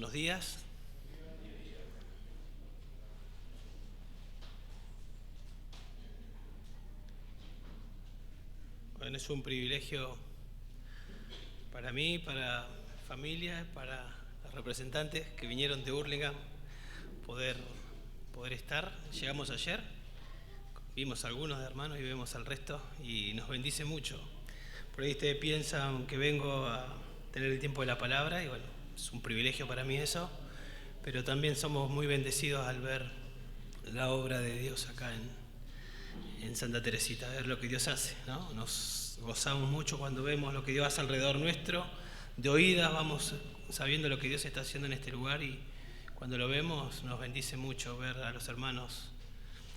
Buenos días. Bueno, es un privilegio para mí, para la familia, para los representantes que vinieron de Hurlingham, poder estar. Llegamos ayer, vimos a algunos hermanos y vemos al resto y nos bendice mucho. Por ahí ustedes piensan que vengo a tener el tiempo de la palabra y bueno, es un privilegio para mí eso, pero también somos muy bendecidos al ver la obra de Dios acá en Santa Teresita, ver lo que Dios hace, ¿no? Nos gozamos mucho cuando vemos lo que Dios hace alrededor nuestro, de oídas vamos sabiendo lo que Dios está haciendo en este lugar y cuando lo vemos nos bendice mucho ver a los hermanos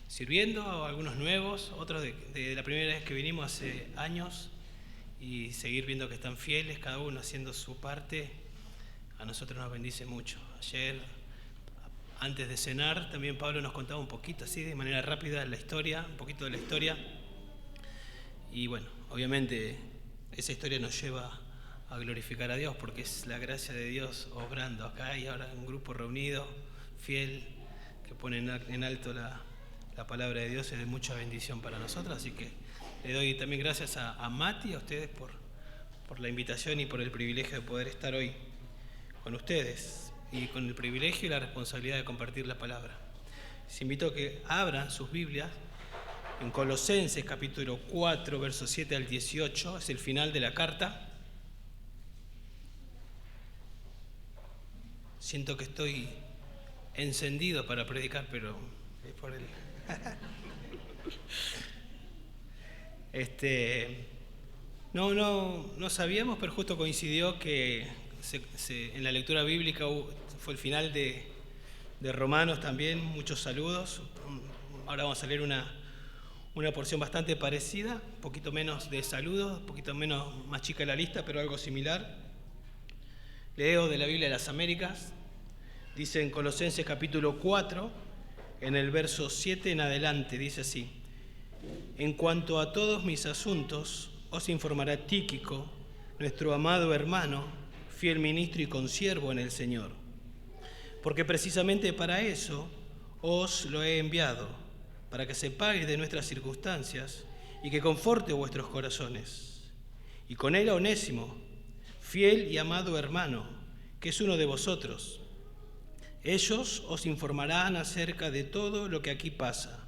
sirviendo, algunos nuevos, otros de la primera vez que vinimos hace años y seguir viendo que están fieles, cada uno haciendo su parte, a nosotros nos bendice mucho. Ayer, antes de cenar, también Pablo nos contaba un poquito, así de manera rápida, la historia, un poquito de la historia. Y bueno, obviamente esa historia nos lleva a glorificar a Dios, porque es la gracia de Dios obrando acá y ahora un grupo reunido, fiel, que pone en alto la palabra de Dios, es de mucha bendición para nosotros. Así que le doy también gracias a Mati y a ustedes por la invitación y por el privilegio de poder estar hoy con ustedes y con el privilegio y la responsabilidad de compartir la palabra. Les invito a que abran sus Biblias en Colosenses capítulo 4, versos 7 al 18, es el final de la carta. Siento que estoy encendido para predicar, pero es por el... No sabíamos, pero justo coincidió que en la lectura bíblica fue el final de Romanos también, muchos saludos. Ahora vamos a leer una porción bastante parecida, un poquito menos de saludos, un poquito más chica la lista, pero algo similar. Leo de la Biblia de las Américas, dice en Colosenses capítulo 4, en el verso 7 en adelante, dice así: En cuanto a todos mis asuntos, os informará Tíquico, nuestro amado hermano, fiel ministro y consiervo en el Señor. Porque precisamente para eso os lo he enviado, para que sepáis de nuestras circunstancias y que conforte vuestros corazones. Y con él a Onésimo, fiel y amado hermano, que es uno de vosotros. Ellos os informarán acerca de todo lo que aquí pasa.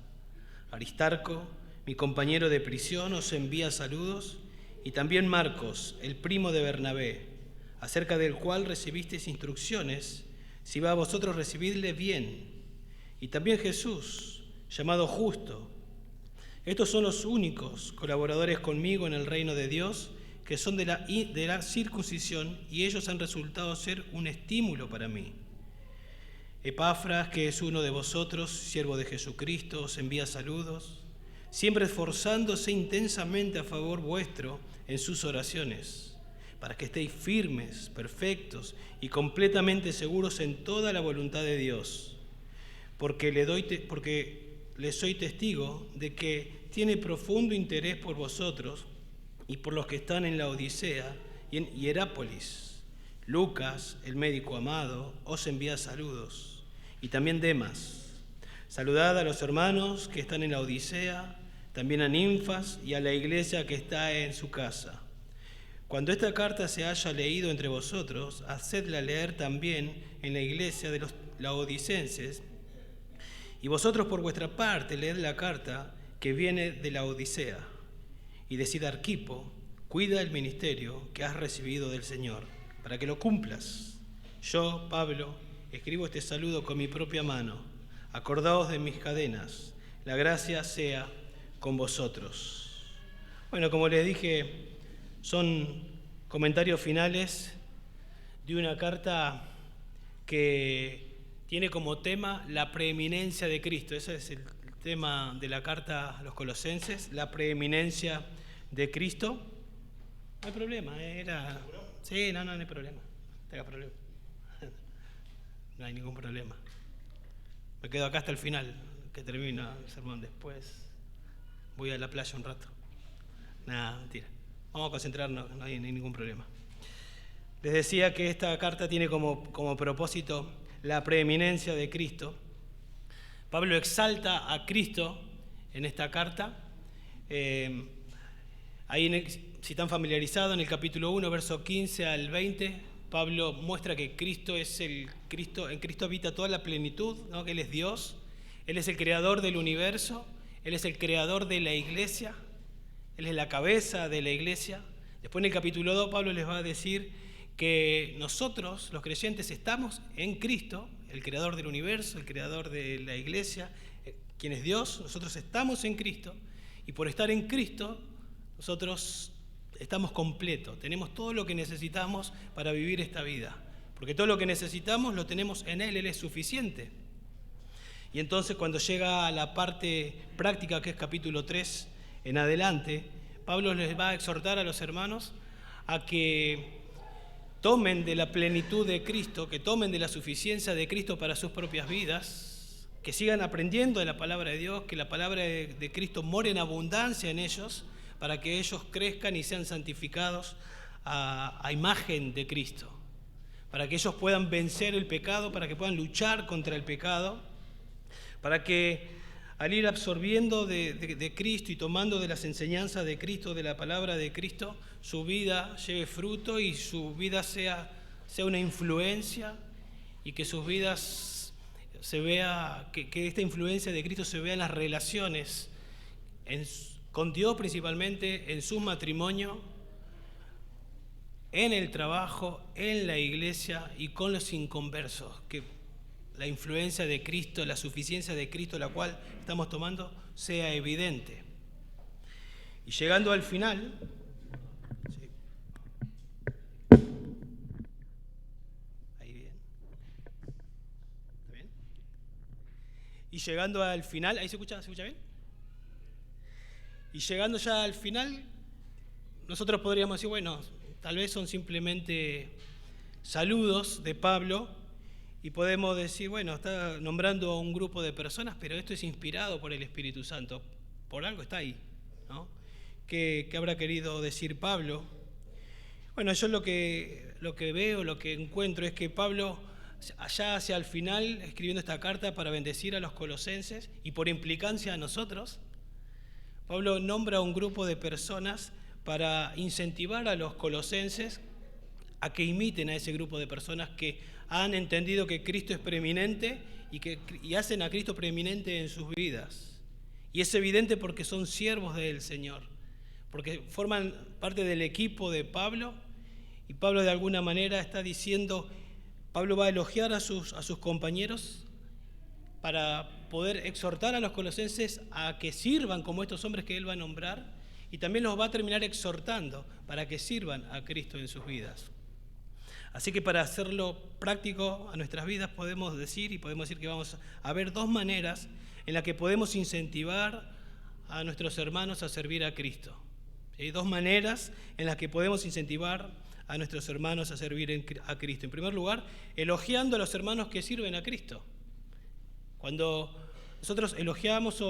Aristarco, mi compañero de prisión, os envía saludos, y también Marcos, el primo de Bernabé, acerca del cual recibisteis instrucciones, si va a vosotros recibidle bien, y también Jesús, llamado Justo. Estos son los únicos colaboradores conmigo en el reino de Dios, que son de la circuncisión, y ellos han resultado ser un estímulo para mí. Epafras, que es uno de vosotros, siervo de Jesucristo, os envía saludos, siempre esforzándose intensamente a favor vuestro en sus oraciones, para que estéis firmes, perfectos y completamente seguros en toda la voluntad de Dios, porque le soy testigo de que tiene profundo interés por vosotros y por los que están en la Odisea y en Hierápolis. Lucas, el médico amado, os envía saludos, y también Demas. Saludad a los hermanos que están en la Odisea, también a Ninfas y a la iglesia que está en su casa. Cuando esta carta se haya leído entre vosotros, hacedla leer también en la iglesia de los laodicenses, y vosotros por vuestra parte leed la carta que viene de la Odisea, y decid a Arquipo, cuida el ministerio que has recibido del Señor, para que lo cumplas. Yo, Pablo, escribo este saludo con mi propia mano. Acordaos de mis cadenas. La gracia sea con vosotros. Bueno, como les dije, son comentarios finales de una carta que tiene como tema la preeminencia de Cristo. Ese es el tema de la carta a los Colosenses, la preeminencia de Cristo. No hay problema, Sí, no hay problema. No tenga problema. No hay ningún problema. Me quedo acá hasta el final, que termina el sermón. Después voy a la playa un rato. Nada, mentira. Vamos a concentrarnos, no hay ningún problema. Les decía que esta carta tiene como propósito la preeminencia de Cristo. Pablo exalta a Cristo en esta carta. Si están familiarizados, en el capítulo 1, verso 15 al 20, Pablo muestra que Cristo es en Cristo habita toda la plenitud, ¿no? Que Él es Dios, Él es el creador del universo, Él es el creador de la iglesia, Él es la cabeza de la iglesia. Después en el capítulo 2, Pablo les va a decir que nosotros, los creyentes, estamos en Cristo, el creador del universo, el creador de la iglesia, quien es Dios. Nosotros estamos en Cristo, y por estar en Cristo, nosotros estamos completos, tenemos todo lo que necesitamos para vivir esta vida, porque todo lo que necesitamos lo tenemos en Él, Él es suficiente. Y entonces cuando llega a la parte práctica, que es capítulo 3 en adelante, Pablo les va a exhortar a los hermanos a que tomen de la plenitud de Cristo, que tomen de la suficiencia de Cristo para sus propias vidas, que sigan aprendiendo de la palabra de Dios, que la palabra de Cristo more en abundancia en ellos, para que ellos crezcan y sean santificados a imagen de Cristo, para que ellos puedan vencer el pecado, para que puedan luchar contra el pecado, para que al ir absorbiendo de Cristo y tomando de las enseñanzas de Cristo, de la palabra de Cristo, su vida lleve fruto y su vida sea una influencia, y que sus vidas se vea, que esta influencia de Cristo se vea en las relaciones con Dios principalmente, en su matrimonio, en el trabajo, en la iglesia y con los inconversos, que la influencia de Cristo, la suficiencia de Cristo, la cual estamos tomando, sea evidente. Y llegando al final, ¿sí? Ahí bien. ¿Está bien? Y llegando al final, ¿ahí se escucha bien? Y llegando ya al final, nosotros podríamos decir, bueno, tal vez son simplemente saludos de Pablo, y podemos decir, bueno, está nombrando a un grupo de personas, pero esto es inspirado por el Espíritu Santo, por algo está ahí, ¿no? ¿Qué habrá querido decir Pablo? Bueno, yo lo que veo, lo que encuentro es que Pablo, allá hacia el final, escribiendo esta carta para bendecir a los colosenses y por implicancia a nosotros, Pablo nombra a un grupo de personas para incentivar a los colosenses a que imiten a ese grupo de personas que han entendido que Cristo es preeminente y hacen a Cristo preeminente en sus vidas. Y es evidente porque son siervos del Señor, porque forman parte del equipo de Pablo, y Pablo de alguna manera está diciendo, Pablo va a elogiar a sus compañeros para poder exhortar a los colosenses a que sirvan como estos hombres que él va a nombrar, y también los va a terminar exhortando para que sirvan a Cristo en sus vidas. Así que para hacerlo práctico a nuestras vidas podemos decir que vamos a ver dos maneras en las que podemos incentivar a nuestros hermanos a servir a Cristo. Hay dos maneras en las que podemos incentivar a nuestros hermanos a servir a Cristo. En primer lugar, elogiando a los hermanos que sirven a Cristo. Cuando nosotros elogiamos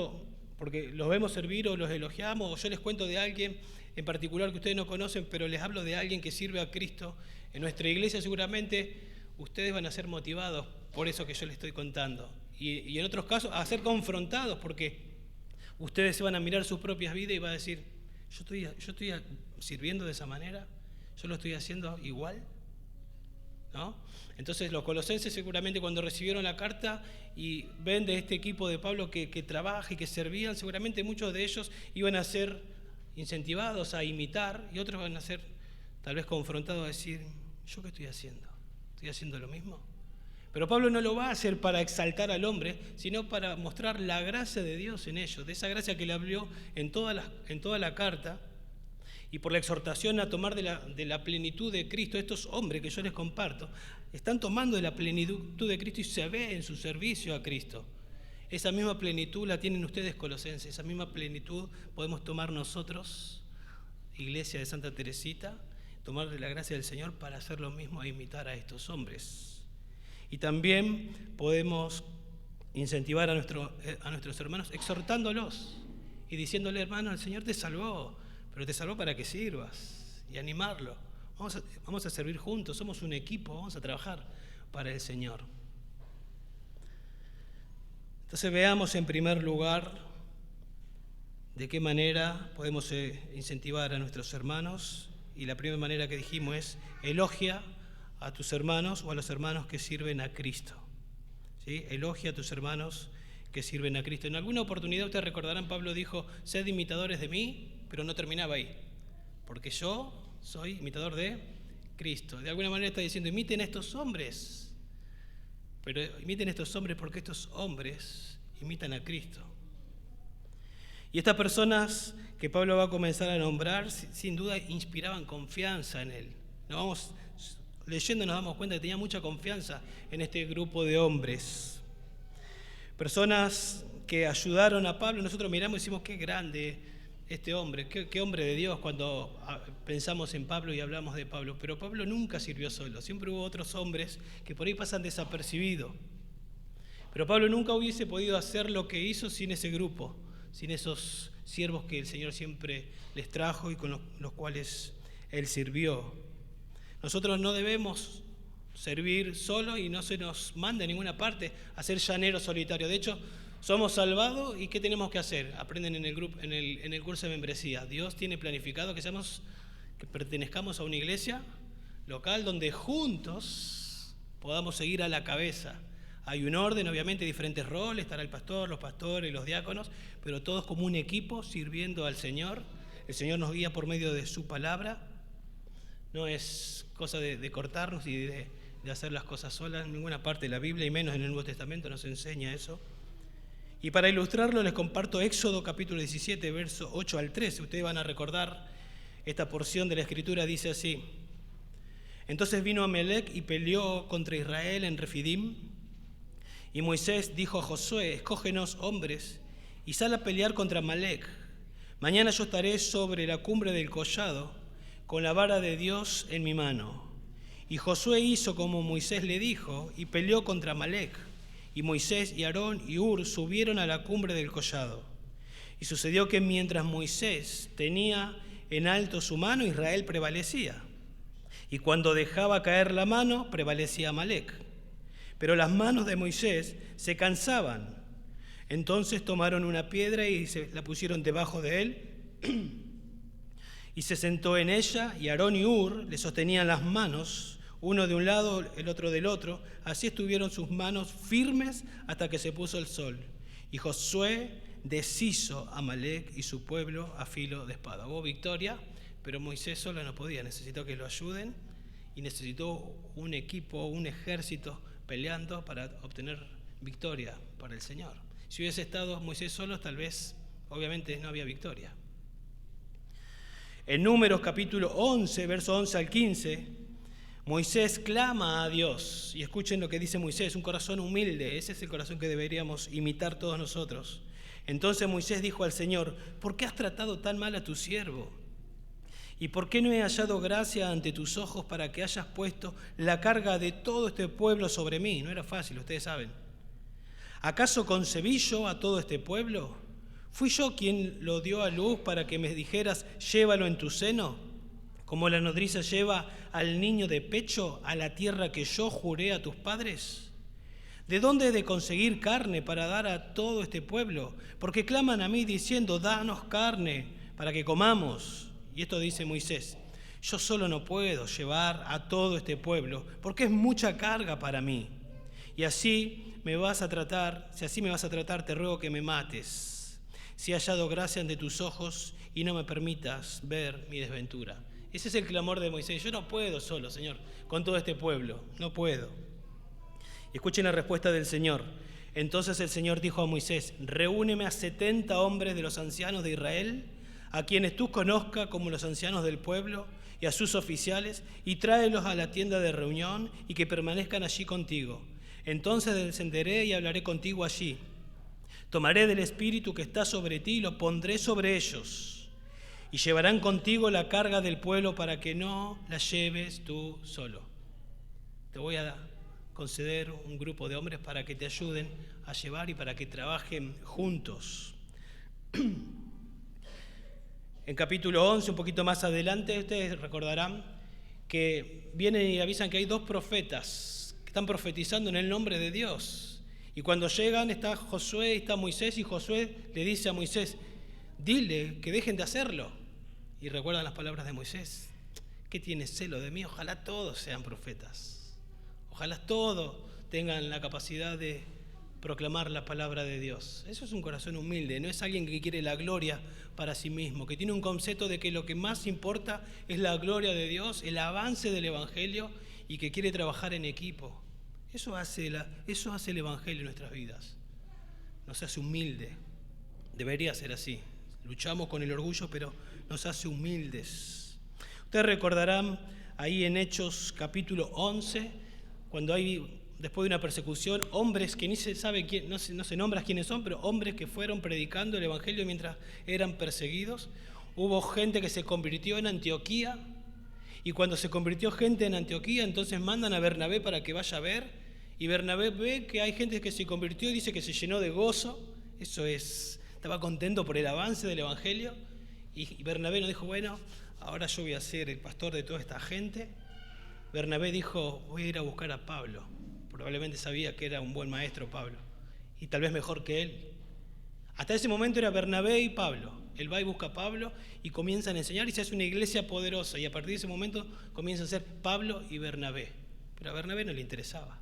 porque los vemos servir o los elogiamos, o yo les cuento de alguien en particular que ustedes no conocen, pero les hablo de alguien que sirve a Cristo en nuestra iglesia, seguramente ustedes van a ser motivados por eso que yo les estoy contando. Y en otros casos a ser confrontados, porque ustedes se van a mirar sus propias vidas y van a decir, yo estoy sirviendo de esa manera, yo lo estoy haciendo igual, ¿no? Entonces los colosenses seguramente cuando recibieron la carta y ven de este equipo de Pablo que trabaja y que servían, seguramente muchos de ellos iban a ser incentivados a imitar, y otros van a ser tal vez confrontados a decir, ¿yo qué estoy haciendo? ¿Estoy haciendo lo mismo? Pero Pablo no lo va a hacer para exaltar al hombre, sino para mostrar la gracia de Dios en ellos, de esa gracia que le habló en toda la carta, y por la exhortación a tomar de la plenitud de Cristo. Estos hombres que yo les comparto están tomando de la plenitud de Cristo y se ve en su servicio a Cristo. Esa misma plenitud la tienen ustedes, colosenses, esa misma plenitud podemos tomar nosotros, Iglesia de Santa Teresita, tomar de la gracia del Señor para hacer lo mismo e imitar a estos hombres. Y también podemos incentivar a nuestros hermanos exhortándolos y diciéndole, hermano, el Señor te salvó, pero te salvó para que sirvas, y animarlo, Vamos a servir juntos, somos un equipo, vamos a trabajar para el Señor. Entonces veamos en primer lugar de qué manera podemos incentivar a nuestros hermanos. Y la primera manera que dijimos es: elogia a tus hermanos o a los hermanos que sirven a Cristo. ¿Sí? Elogia a tus hermanos que sirven a Cristo. En alguna oportunidad ustedes recordarán, Pablo dijo: sed imitadores de mí, pero no terminaba ahí, porque yo soy imitador de Cristo. De alguna manera está diciendo: imiten a estos hombres, pero imiten a estos hombres porque estos hombres imitan a Cristo. Y estas personas que Pablo va a comenzar a nombrar, sin duda inspiraban confianza en él. Leyendo nos damos cuenta que tenía mucha confianza en este grupo de hombres. Personas que ayudaron a Pablo. Nosotros miramos y decimos: qué grande este hombre, qué hombre de Dios, cuando pensamos en Pablo y hablamos de Pablo. Pero Pablo nunca sirvió solo, siempre hubo otros hombres que por ahí pasan desapercibidos. Pero Pablo nunca hubiese podido hacer lo que hizo sin ese grupo, sin esos siervos que el Señor siempre les trajo y con los cuales Él sirvió. Nosotros no debemos servir solo y no se nos manda a ninguna parte a ser llaneros solitarios. De hecho, somos salvados y ¿qué tenemos que hacer? Aprenden en el curso de membresía. Dios tiene planificado que pertenezcamos a una iglesia local donde juntos podamos seguir a la cabeza. Hay un orden, obviamente, diferentes roles, estará el pastor, los pastores, los diáconos, pero todos como un equipo sirviendo al Señor. El Señor nos guía por medio de su palabra. No es cosa de cortarnos y de hacer las cosas solas. En ninguna parte de la Biblia, y menos en el Nuevo Testamento, nos enseña eso. Y para ilustrarlo les comparto Éxodo capítulo 17, verso 8 al 13. Ustedes van a recordar esta porción de la Escritura, dice así: entonces vino Amalec y peleó contra Israel en Refidim. Y Moisés dijo a Josué: escógenos hombres y sal a pelear contra Amalec. Mañana yo estaré sobre la cumbre del collado con la vara de Dios en mi mano. Y Josué hizo como Moisés le dijo y peleó contra Amalec. Y Moisés y Aarón y Hur subieron a la cumbre del collado. Y sucedió que mientras Moisés tenía en alto su mano, Israel prevalecía. Y cuando dejaba caer la mano, prevalecía Amalec. Pero las manos de Moisés se cansaban. Entonces tomaron una piedra y la pusieron debajo de él. Y se sentó en ella, y Aarón y Hur le sostenían las manos, uno de un lado, el otro del otro. Así estuvieron sus manos firmes hasta que se puso el sol. Y Josué deshizo a Amalec y su pueblo a filo de espada. Hubo victoria, pero Moisés solo no podía. Necesitó que lo ayuden y necesitó un equipo, un ejército peleando para obtener victoria para el Señor. Si hubiese estado Moisés solo, tal vez, obviamente, no había victoria. En Números capítulo 11, verso 11 al 15, Moisés clama a Dios. Y escuchen lo que dice Moisés: un corazón humilde. Ese es el corazón que deberíamos imitar todos nosotros. Entonces Moisés dijo al Señor: ¿por qué has tratado tan mal a tu siervo? ¿Y por qué no he hallado gracia ante tus ojos para que hayas puesto la carga de todo este pueblo sobre mí? No era fácil, ustedes saben. ¿Acaso concebí yo a todo este pueblo? ¿Fui yo quien lo dio a luz para que me dijeras: llévalo en tu seno? Como la nodriza lleva al niño de pecho a la tierra que yo juré a tus padres. ¿De dónde he de conseguir carne para dar a todo este pueblo? Porque claman a mí diciendo: danos carne para que comamos. Y esto dice Moisés: yo solo no puedo llevar a todo este pueblo, porque es mucha carga para mí. Y si así me vas a tratar, te ruego que me mates, si he hallado gracia ante tus ojos, y no me permitas ver mi desventura. Ese es el clamor de Moisés: yo no puedo solo, Señor, con todo este pueblo, no puedo. Y escuchen la respuesta del Señor. Entonces el Señor dijo a Moisés: reúneme a 70 hombres de los ancianos de Israel, a quienes tú conozcas como los ancianos del pueblo, y a sus oficiales, y tráelos a la tienda de reunión, y que permanezcan allí contigo. Entonces descenderé y hablaré contigo allí. Tomaré del espíritu que está sobre ti y lo pondré sobre ellos, y llevarán contigo la carga del pueblo para que no la lleves tú solo. Te voy a conceder un grupo de hombres para que te ayuden a llevar y para que trabajen juntos. En capítulo 11, un poquito más adelante, ustedes recordarán que vienen y avisan que hay 2 profetas que están profetizando en el nombre de Dios. Y cuando llegan está Josué y está Moisés, y Josué le dice a Moisés, dile que dejen de hacerlo. Y recuerdan las palabras de Moisés, ¿qué tienes celo de mí? Ojalá todos sean profetas. Ojalá todos tengan la capacidad de proclamar la palabra de Dios. Eso es un corazón humilde, no es alguien que quiere la gloria para sí mismo, que tiene un concepto de que lo que más importa es la gloria de Dios, el avance del Evangelio, y que quiere trabajar en equipo. Eso hace el Evangelio en nuestras vidas. Nos hace humilde. Debería ser así. Luchamos con el orgullo, pero nos hace humildes. Ustedes recordarán ahí en Hechos capítulo 11, cuando hay, después de una persecución, hombres que ni se sabe quién, no se nombra quiénes son, pero hombres que fueron predicando el Evangelio mientras eran perseguidos. Hubo gente que se convirtió en Antioquía, y cuando se convirtió gente en Antioquía, entonces mandan a Bernabé para que vaya a ver, y Bernabé ve que hay gente que se convirtió y dice que se llenó de gozo. Eso es, estaba contento por el avance del Evangelio, y Bernabé no dijo, bueno, ahora yo voy a ser el pastor de toda esta gente. Bernabé dijo, voy a ir a buscar a Pablo. Probablemente sabía que era un buen maestro Pablo, y tal vez mejor que él. Hasta ese momento era Bernabé y Pablo. Él va y busca a Pablo y comienzan a enseñar, y se hace una iglesia poderosa, y a partir de ese momento comienza a ser Pablo y Bernabé. Pero a Bernabé no le interesaba.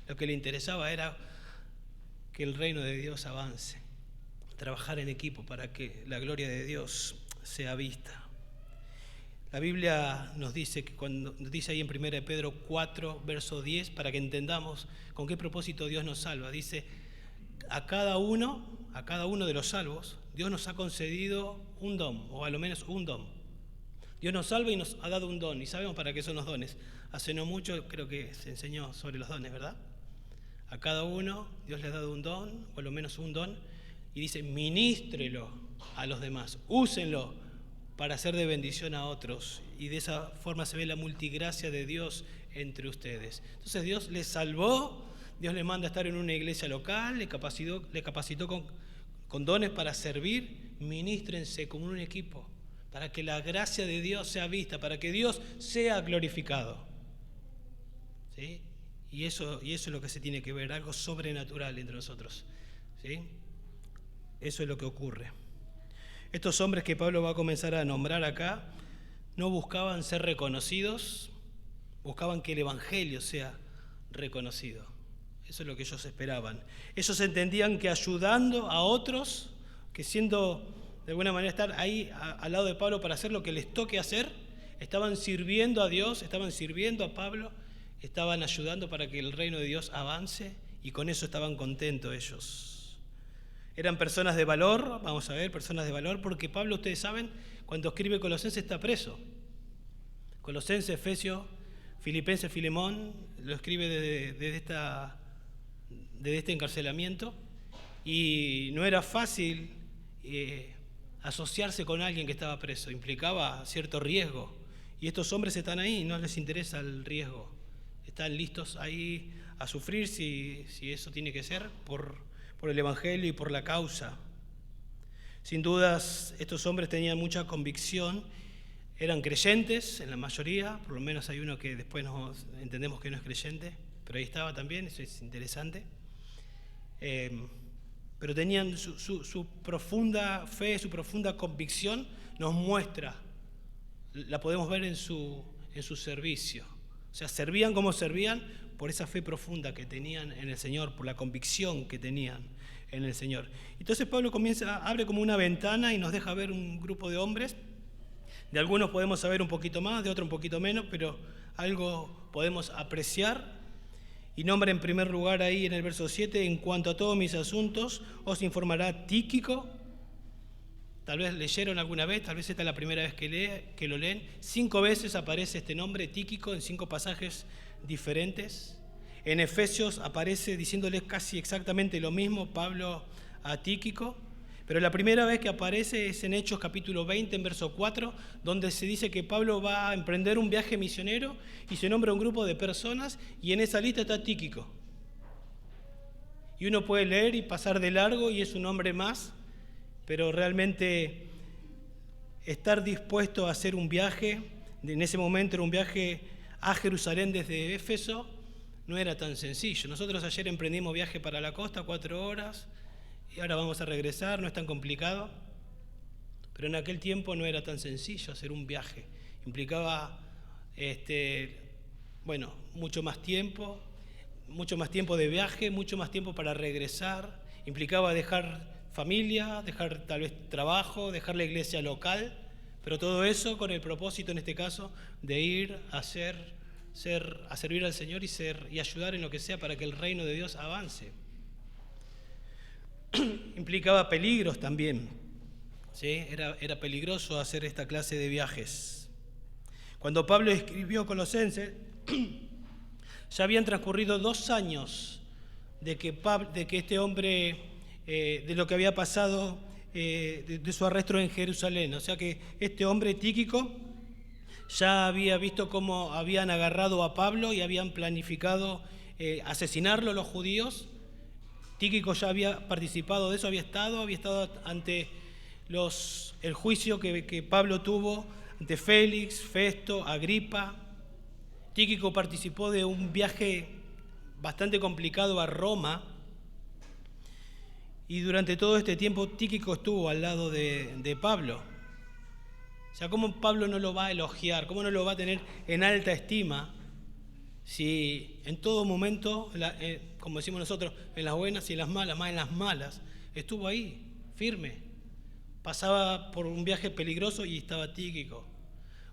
Lo que le interesaba era que el reino de Dios avance, trabajar en equipo para que la gloria de Dios sea vista. La Biblia nos dice, nos dice ahí en 1 Pedro 4, verso 10, para que entendamos con qué propósito Dios nos salva. Dice, a cada uno de los salvos, Dios nos ha concedido un don, o a lo menos un don. Dios nos salva y nos ha dado un don, y sabemos para qué son los dones. Hace no mucho creo que se enseñó sobre los dones, ¿verdad? A cada uno Dios le ha dado un don, o a lo menos un don, y dice, ministrelo a los demás, úsenlo para ser de bendición a otros, y de esa forma se ve la multigracia de Dios entre ustedes. Entonces Dios les salvó, Dios les manda a estar en una iglesia local, le capacitó con dones para servir. Ministrense como un equipo, para que la gracia de Dios sea vista, para que Dios sea glorificado. ¿Sí? Y eso es lo que se tiene que ver, algo sobrenatural entre nosotros. ¿Sí? Eso es lo que ocurre. Estos hombres que Pablo va a comenzar a nombrar acá no buscaban ser reconocidos, buscaban que el Evangelio sea reconocido. Eso es lo que ellos esperaban. Ellos entendían que ayudando a otros, que siendo de alguna manera estar ahí al lado de Pablo para hacer lo que les toque hacer, estaban sirviendo a Dios, estaban sirviendo a Pablo, estaban ayudando para que el reino de Dios avance, y con eso estaban contentos ellos. Eran personas de valor, vamos a ver, personas de valor, porque Pablo, ustedes saben, cuando escribe Colosenses está preso. Colosenses, Efesios, Filipenses, Filemón, lo escribe desde este encarcelamiento, y no era fácil asociarse con alguien que estaba preso, implicaba cierto riesgo, y estos hombres están ahí, no les interesa el riesgo, están listos ahí a sufrir si eso tiene que ser por el Evangelio y por la causa. Sin dudas, estos hombres tenían mucha convicción, eran creyentes en la mayoría, por lo menos hay uno que después nos entendemos que no es creyente, pero ahí estaba también, eso es interesante. Pero tenían su profunda fe, su profunda convicción, nos muestra, la podemos ver en su servicio. O sea, servían como servían por esa fe profunda que tenían en el Señor, por la convicción que tenían en el Señor. Entonces Pablo abre como una ventana y nos deja ver un grupo de hombres. De algunos podemos saber un poquito más, de otros un poquito menos, pero algo podemos apreciar. Y nombra en primer lugar ahí en el verso 7, en cuanto a todos mis asuntos, os informará Tíquico. Tal vez leyeron alguna vez, tal vez esta es la primera vez que lo leen. 5 veces aparece este nombre, Tíquico, en 5 pasajes diferentes. En Efesios aparece diciéndole casi exactamente lo mismo Pablo a Tíquico. Pero la primera vez que aparece es en Hechos capítulo 20, en verso 4, donde se dice que Pablo va a emprender un viaje misionero y se nombra un grupo de personas, y en esa lista está Tíquico. Y uno puede leer y pasar de largo y es un hombre más, pero realmente estar dispuesto a hacer un viaje en ese momento era un viaje a Jerusalén desde Éfeso, no era tan sencillo. Nosotros ayer emprendimos viaje para la costa, 4 horas, y ahora vamos a regresar, no es tan complicado, pero en aquel tiempo no era tan sencillo hacer un viaje. Implicaba mucho más tiempo de viaje, mucho más tiempo para regresar, implicaba dejar familia, dejar tal vez trabajo, dejar la iglesia local, pero todo eso con el propósito, en este caso, de ir a servir al Señor y ayudar en lo que sea para que el reino de Dios avance. Implicaba peligros también, ¿sí? Era peligroso hacer esta clase de viajes. Cuando Pablo escribió Colosenses, ya habían transcurrido 2 años de que este hombre, de lo que había pasado, de su arresto en Jerusalén. O sea que este hombre, Tíquico, ya había visto cómo habían agarrado a Pablo y habían planificado asesinarlo los judíos. Tíquico ya había participado de eso, había estado ante el juicio que Pablo tuvo ante Félix, Festo, Agripa. Tíquico participó de un viaje bastante complicado a Roma, y durante todo este tiempo Tíquico estuvo al lado de Pablo. O sea, ¿cómo Pablo no lo va a elogiar? ¿Cómo no lo va a tener en alta estima si en todo momento, como decimos nosotros, en las buenas y en las malas, más en las malas, estuvo ahí, firme? Pasaba por un viaje peligroso y estaba Tíquico.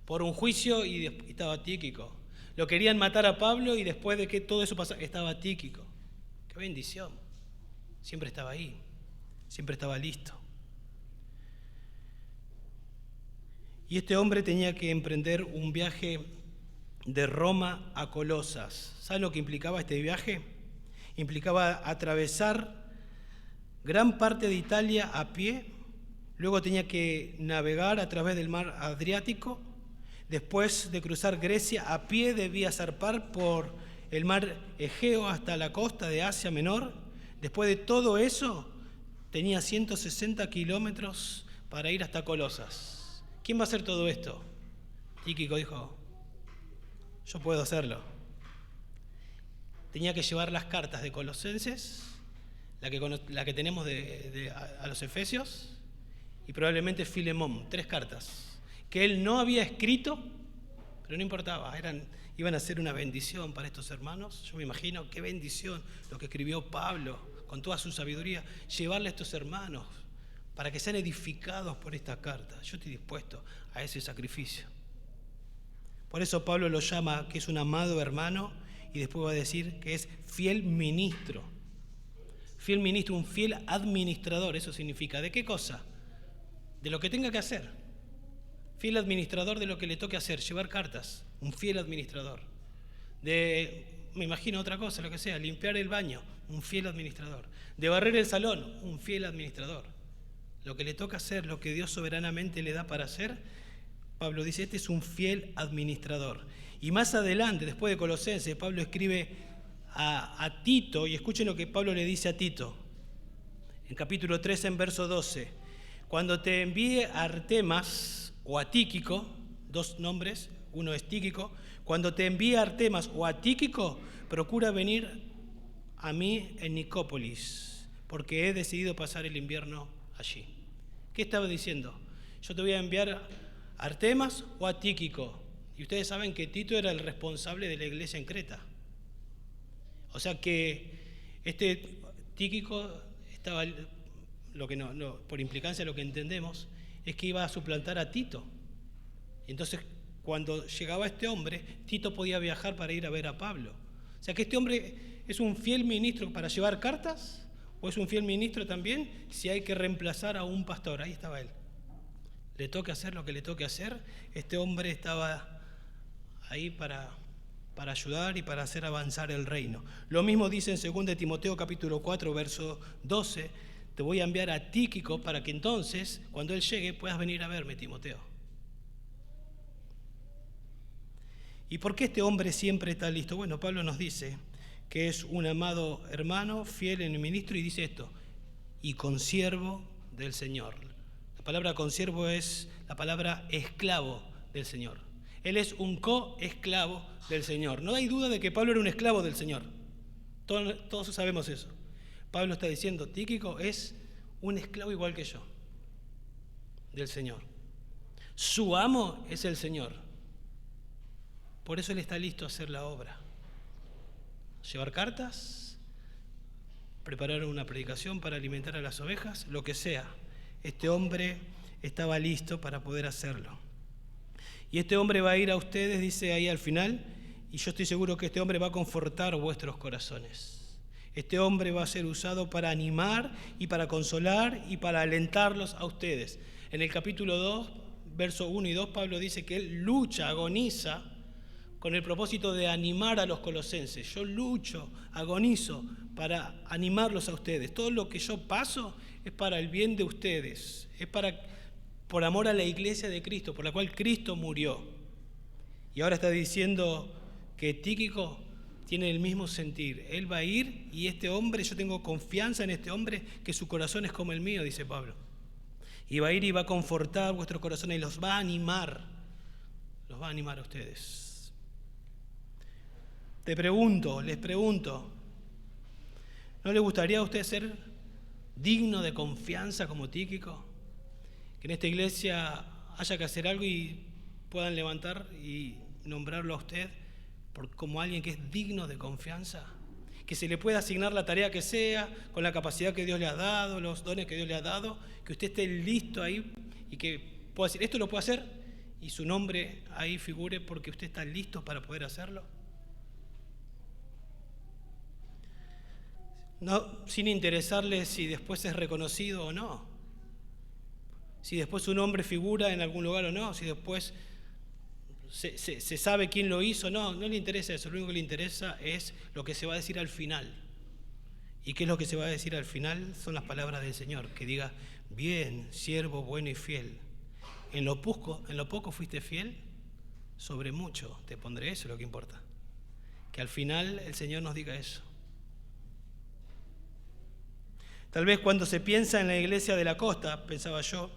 Por un juicio y estaba Tíquico. Lo querían matar a Pablo y después de que todo eso pasara, estaba Tíquico. ¡Qué bendición! Siempre estaba ahí, siempre estaba listo. Y este hombre tenía que emprender un viaje de Roma a Colosas. ¿Saben lo que implicaba este viaje? Implicaba atravesar gran parte de Italia a pie, luego tenía que navegar a través del mar Adriático, después de cruzar Grecia a pie debía zarpar por el mar Egeo hasta la costa de Asia Menor. Después de todo eso, tenía 160 kilómetros para ir hasta Colosas. ¿Quién va a hacer todo esto? Tíquico dijo, yo puedo hacerlo. Tenía que llevar las cartas de Colosenses, la que tenemos a los Efesios, y probablemente Filemón, 3 cartas, que él no había escrito, pero no importaba, iban a ser una bendición para estos hermanos. Yo me imagino qué bendición lo que escribió Pablo con toda su sabiduría, llevarle a estos hermanos para que sean edificados por esta carta. Yo estoy dispuesto a ese sacrificio. Por eso Pablo lo llama que es un amado hermano, y después va a decir que es fiel ministro. Fiel ministro, un fiel administrador. Eso significa, ¿de qué cosa? De lo que tenga que hacer. Fiel administrador de lo que le toque hacer, llevar cartas. Un fiel administrador. Me imagino otra cosa, lo que sea, limpiar el baño, un fiel administrador. De barrer el salón, un fiel administrador. Lo que le toca hacer, lo que Dios soberanamente le da para hacer, Pablo dice, este es un fiel administrador. Y más adelante, después de Colosenses, Pablo escribe a Tito, y escuchen lo que Pablo le dice a Tito, en capítulo 3, en verso 12. Cuando te envíe a Artemas o a Tíquico, 2 nombres, uno es Tíquico, cuando te envíe a Artemas o a Tíquico, procura venir a mí en Nicópolis, porque he decidido pasar el invierno allí. ¿Qué estaba diciendo? Yo te voy a enviar a Artemas o a Tíquico. Y ustedes saben que Tito era el responsable de la iglesia en Creta. O sea que este Tíquico estaba, por implicancia lo que entendemos, es que iba a suplantar a Tito. Y entonces cuando llegaba este hombre, Tito podía viajar para ir a ver a Pablo. O sea que este hombre es un fiel ministro para llevar cartas, o es un fiel ministro también si hay que reemplazar a un pastor. Ahí estaba él. Le toca hacer lo que le toque hacer. Este hombre estaba ahí para ayudar y para hacer avanzar el reino. Lo mismo dice en 2 Timoteo capítulo 4, verso 12. Te voy a enviar a Tíquico para que entonces, cuando él llegue, puedas venir a verme, Timoteo. ¿Y por qué este hombre siempre está listo? Bueno, Pablo nos dice que es un amado hermano, fiel en el ministro, y dice esto, y consiervo del Señor. La palabra consiervo es la palabra esclavo del Señor. Él es un coesclavo del Señor. No hay duda de que Pablo era un esclavo del Señor. Todos sabemos eso. Pablo está diciendo, Tíquico es un esclavo igual que yo, del Señor. Su amo es el Señor. Por eso él está listo a hacer la obra. Llevar cartas, preparar una predicación para alimentar a las ovejas, lo que sea. Este hombre estaba listo para poder hacerlo. Y este hombre va a ir a ustedes, dice ahí al final, y yo estoy seguro que este hombre va a confortar vuestros corazones. Este hombre va a ser usado para animar y para consolar y para alentarlos a ustedes. En el capítulo 2, versos 1 y 2, Pablo dice que él lucha, agoniza, con el propósito de animar a los colosenses. Yo lucho, agonizo para animarlos a ustedes. Todo lo que yo paso es para el bien de ustedes, es por amor a la iglesia de Cristo, por la cual Cristo murió. Y ahora está diciendo que Tíquico tiene el mismo sentir. Él va a ir y este hombre, yo tengo confianza en este hombre, que su corazón es como el mío, dice Pablo. Y va a ir y va a confortar vuestros corazones y los va a animar a ustedes. Les pregunto, ¿no le gustaría a usted ser digno de confianza como Tíquico? Que en esta iglesia haya que hacer algo y puedan levantar y nombrarlo a usted como alguien que es digno de confianza, que se le pueda asignar la tarea que sea, con la capacidad que Dios le ha dado, los dones que Dios le ha dado, que usted esté listo ahí y que pueda decir, esto lo puedo hacer, y su nombre ahí figure porque usted está listo para poder hacerlo. No, sin interesarle si después es reconocido o no, si después su nombre figura en algún lugar o no, si después se sabe quién lo hizo, no le interesa eso. Lo único que le interesa es lo que se va a decir al final. ¿Y qué es lo que se va a decir al final? Son las palabras del Señor, que diga, bien, siervo bueno y fiel. En lo poco fuiste fiel, sobre mucho te pondré. Eso es lo que importa. Que al final el Señor nos diga eso. Tal vez cuando se piensa en la iglesia de la costa, pensaba yo,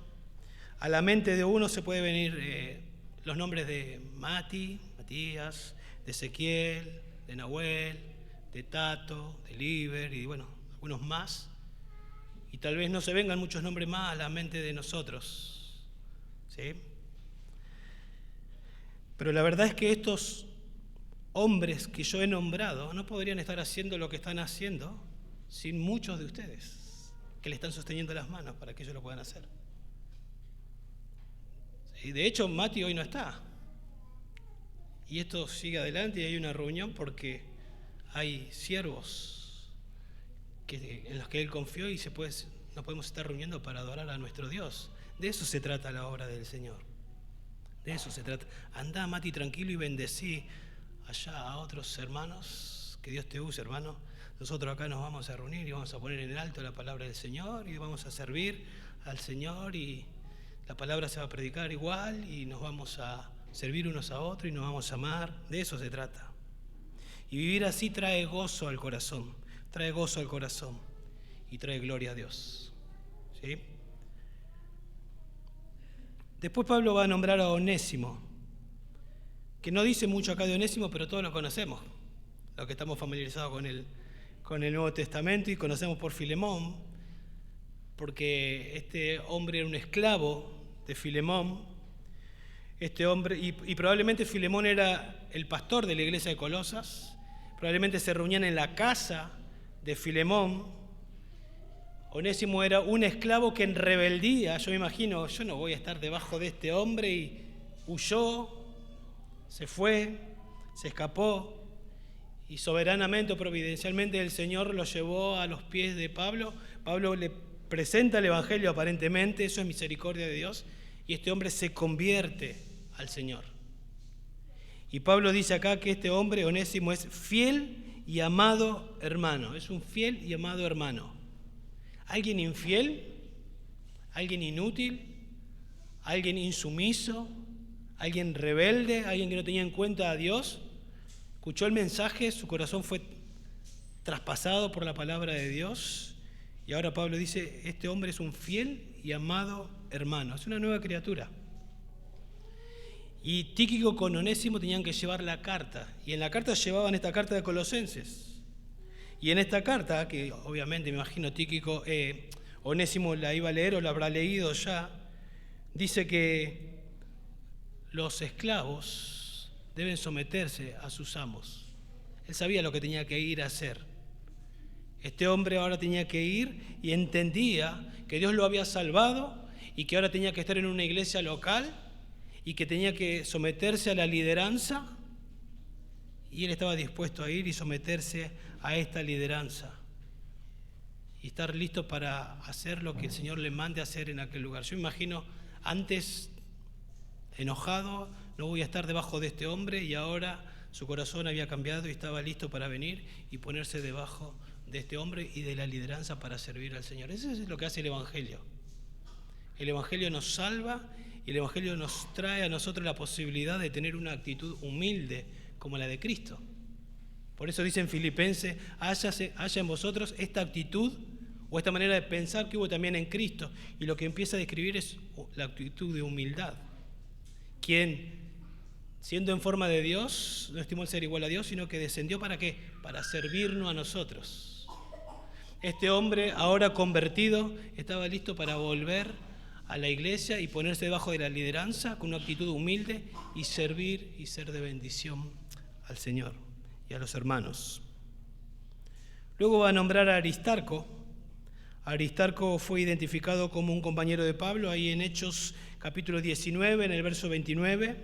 a la mente de uno se puede venir los nombres de Matías, de Ezequiel, de Nahuel, de Tato, de Liber y bueno, algunos más. Y tal vez no se vengan muchos nombres más a la mente de nosotros, ¿sí? Pero la verdad es que estos hombres que yo he nombrado no podrían estar haciendo lo que están haciendo sin muchos de ustedes que le están sosteniendo las manos para que ellos lo puedan hacer. Y de hecho, Mati hoy no está. Y esto sigue adelante y hay una reunión porque hay siervos en los que él confió y nos podemos estar reuniendo para adorar a nuestro Dios. De eso se trata la obra del Señor. De eso se trata. Andá, Mati, tranquilo y bendecí allá a otros hermanos. Que Dios te use, hermano. Nosotros acá nos vamos a reunir y vamos a poner en alto la palabra del Señor y vamos a servir al Señor y la palabra se va a predicar igual y nos vamos a servir unos a otros y nos vamos a amar. De eso se trata. Y vivir así trae gozo al corazón y trae gloria a Dios. ¿Sí? Después Pablo va a nombrar a Onésimo, que no dice mucho acá de Onésimo, pero todos lo conocemos, los que estamos familiarizados con el Nuevo Testamento y conocemos por Filemón, porque este hombre era un esclavo de Filemón. Este hombre, y probablemente Filemón era el pastor de la iglesia de Colosas, probablemente se reunían en la casa de Filemón. Onésimo era un esclavo que en rebeldía, yo me imagino, yo no voy a estar debajo de este hombre, y huyó, se fue, se escapó, y soberanamente o providencialmente el Señor lo llevó a los pies de Pablo. Pablo le presenta el Evangelio aparentemente, eso es misericordia de Dios, y este hombre se convierte al Señor. Y Pablo dice acá que este hombre, Onésimo, es fiel y amado hermano, es un fiel y amado hermano. ¿Alguien infiel? ¿Alguien inútil? ¿Alguien insumiso? ¿Alguien rebelde? ¿Alguien que no tenía en cuenta a Dios? Escuchó el mensaje, su corazón fue traspasado por la palabra de Dios. Y ahora Pablo dice, este hombre es un fiel y amado hermano, es una nueva criatura. Y Tíquico con Onésimo tenían que llevar la carta. Y en la carta llevaban esta carta de Colosenses. Y en esta carta, que obviamente me imagino Tíquico, Onésimo la iba a leer o la habrá leído ya, dice que los esclavos deben someterse a sus amos. Él sabía lo que tenía que ir a hacer. Este hombre ahora tenía que ir y entendía que Dios lo había salvado y que ahora tenía que estar en una iglesia local y que tenía que someterse a la lideranza, y él estaba dispuesto a ir y someterse a esta lideranza y estar listo para hacer lo que el Señor le mande hacer en aquel lugar. Yo imagino antes enojado, no voy a estar debajo de este hombre, y ahora su corazón había cambiado y estaba listo para venir y ponerse debajo de este hombre y de la lideranza para servir al Señor. Eso es lo que hace el Evangelio. El Evangelio nos salva y el Evangelio nos trae a nosotros la posibilidad de tener una actitud humilde como la de Cristo. Por eso dice en Filipenses, haya en vosotros esta actitud o esta manera de pensar que hubo también en Cristo. Y lo que empieza a describir es la actitud de humildad. Quien, siendo en forma de Dios, no estimó el ser igual a Dios, sino que descendió ¿para qué? Para servirnos a nosotros. Este hombre, ahora convertido, estaba listo para volver a la iglesia y ponerse debajo de la lideranza con una actitud humilde y servir y ser de bendición al Señor y a los hermanos. Luego va a nombrar a Aristarco. Aristarco fue identificado como un compañero de Pablo ahí en Hechos capítulo 19, en el verso 29,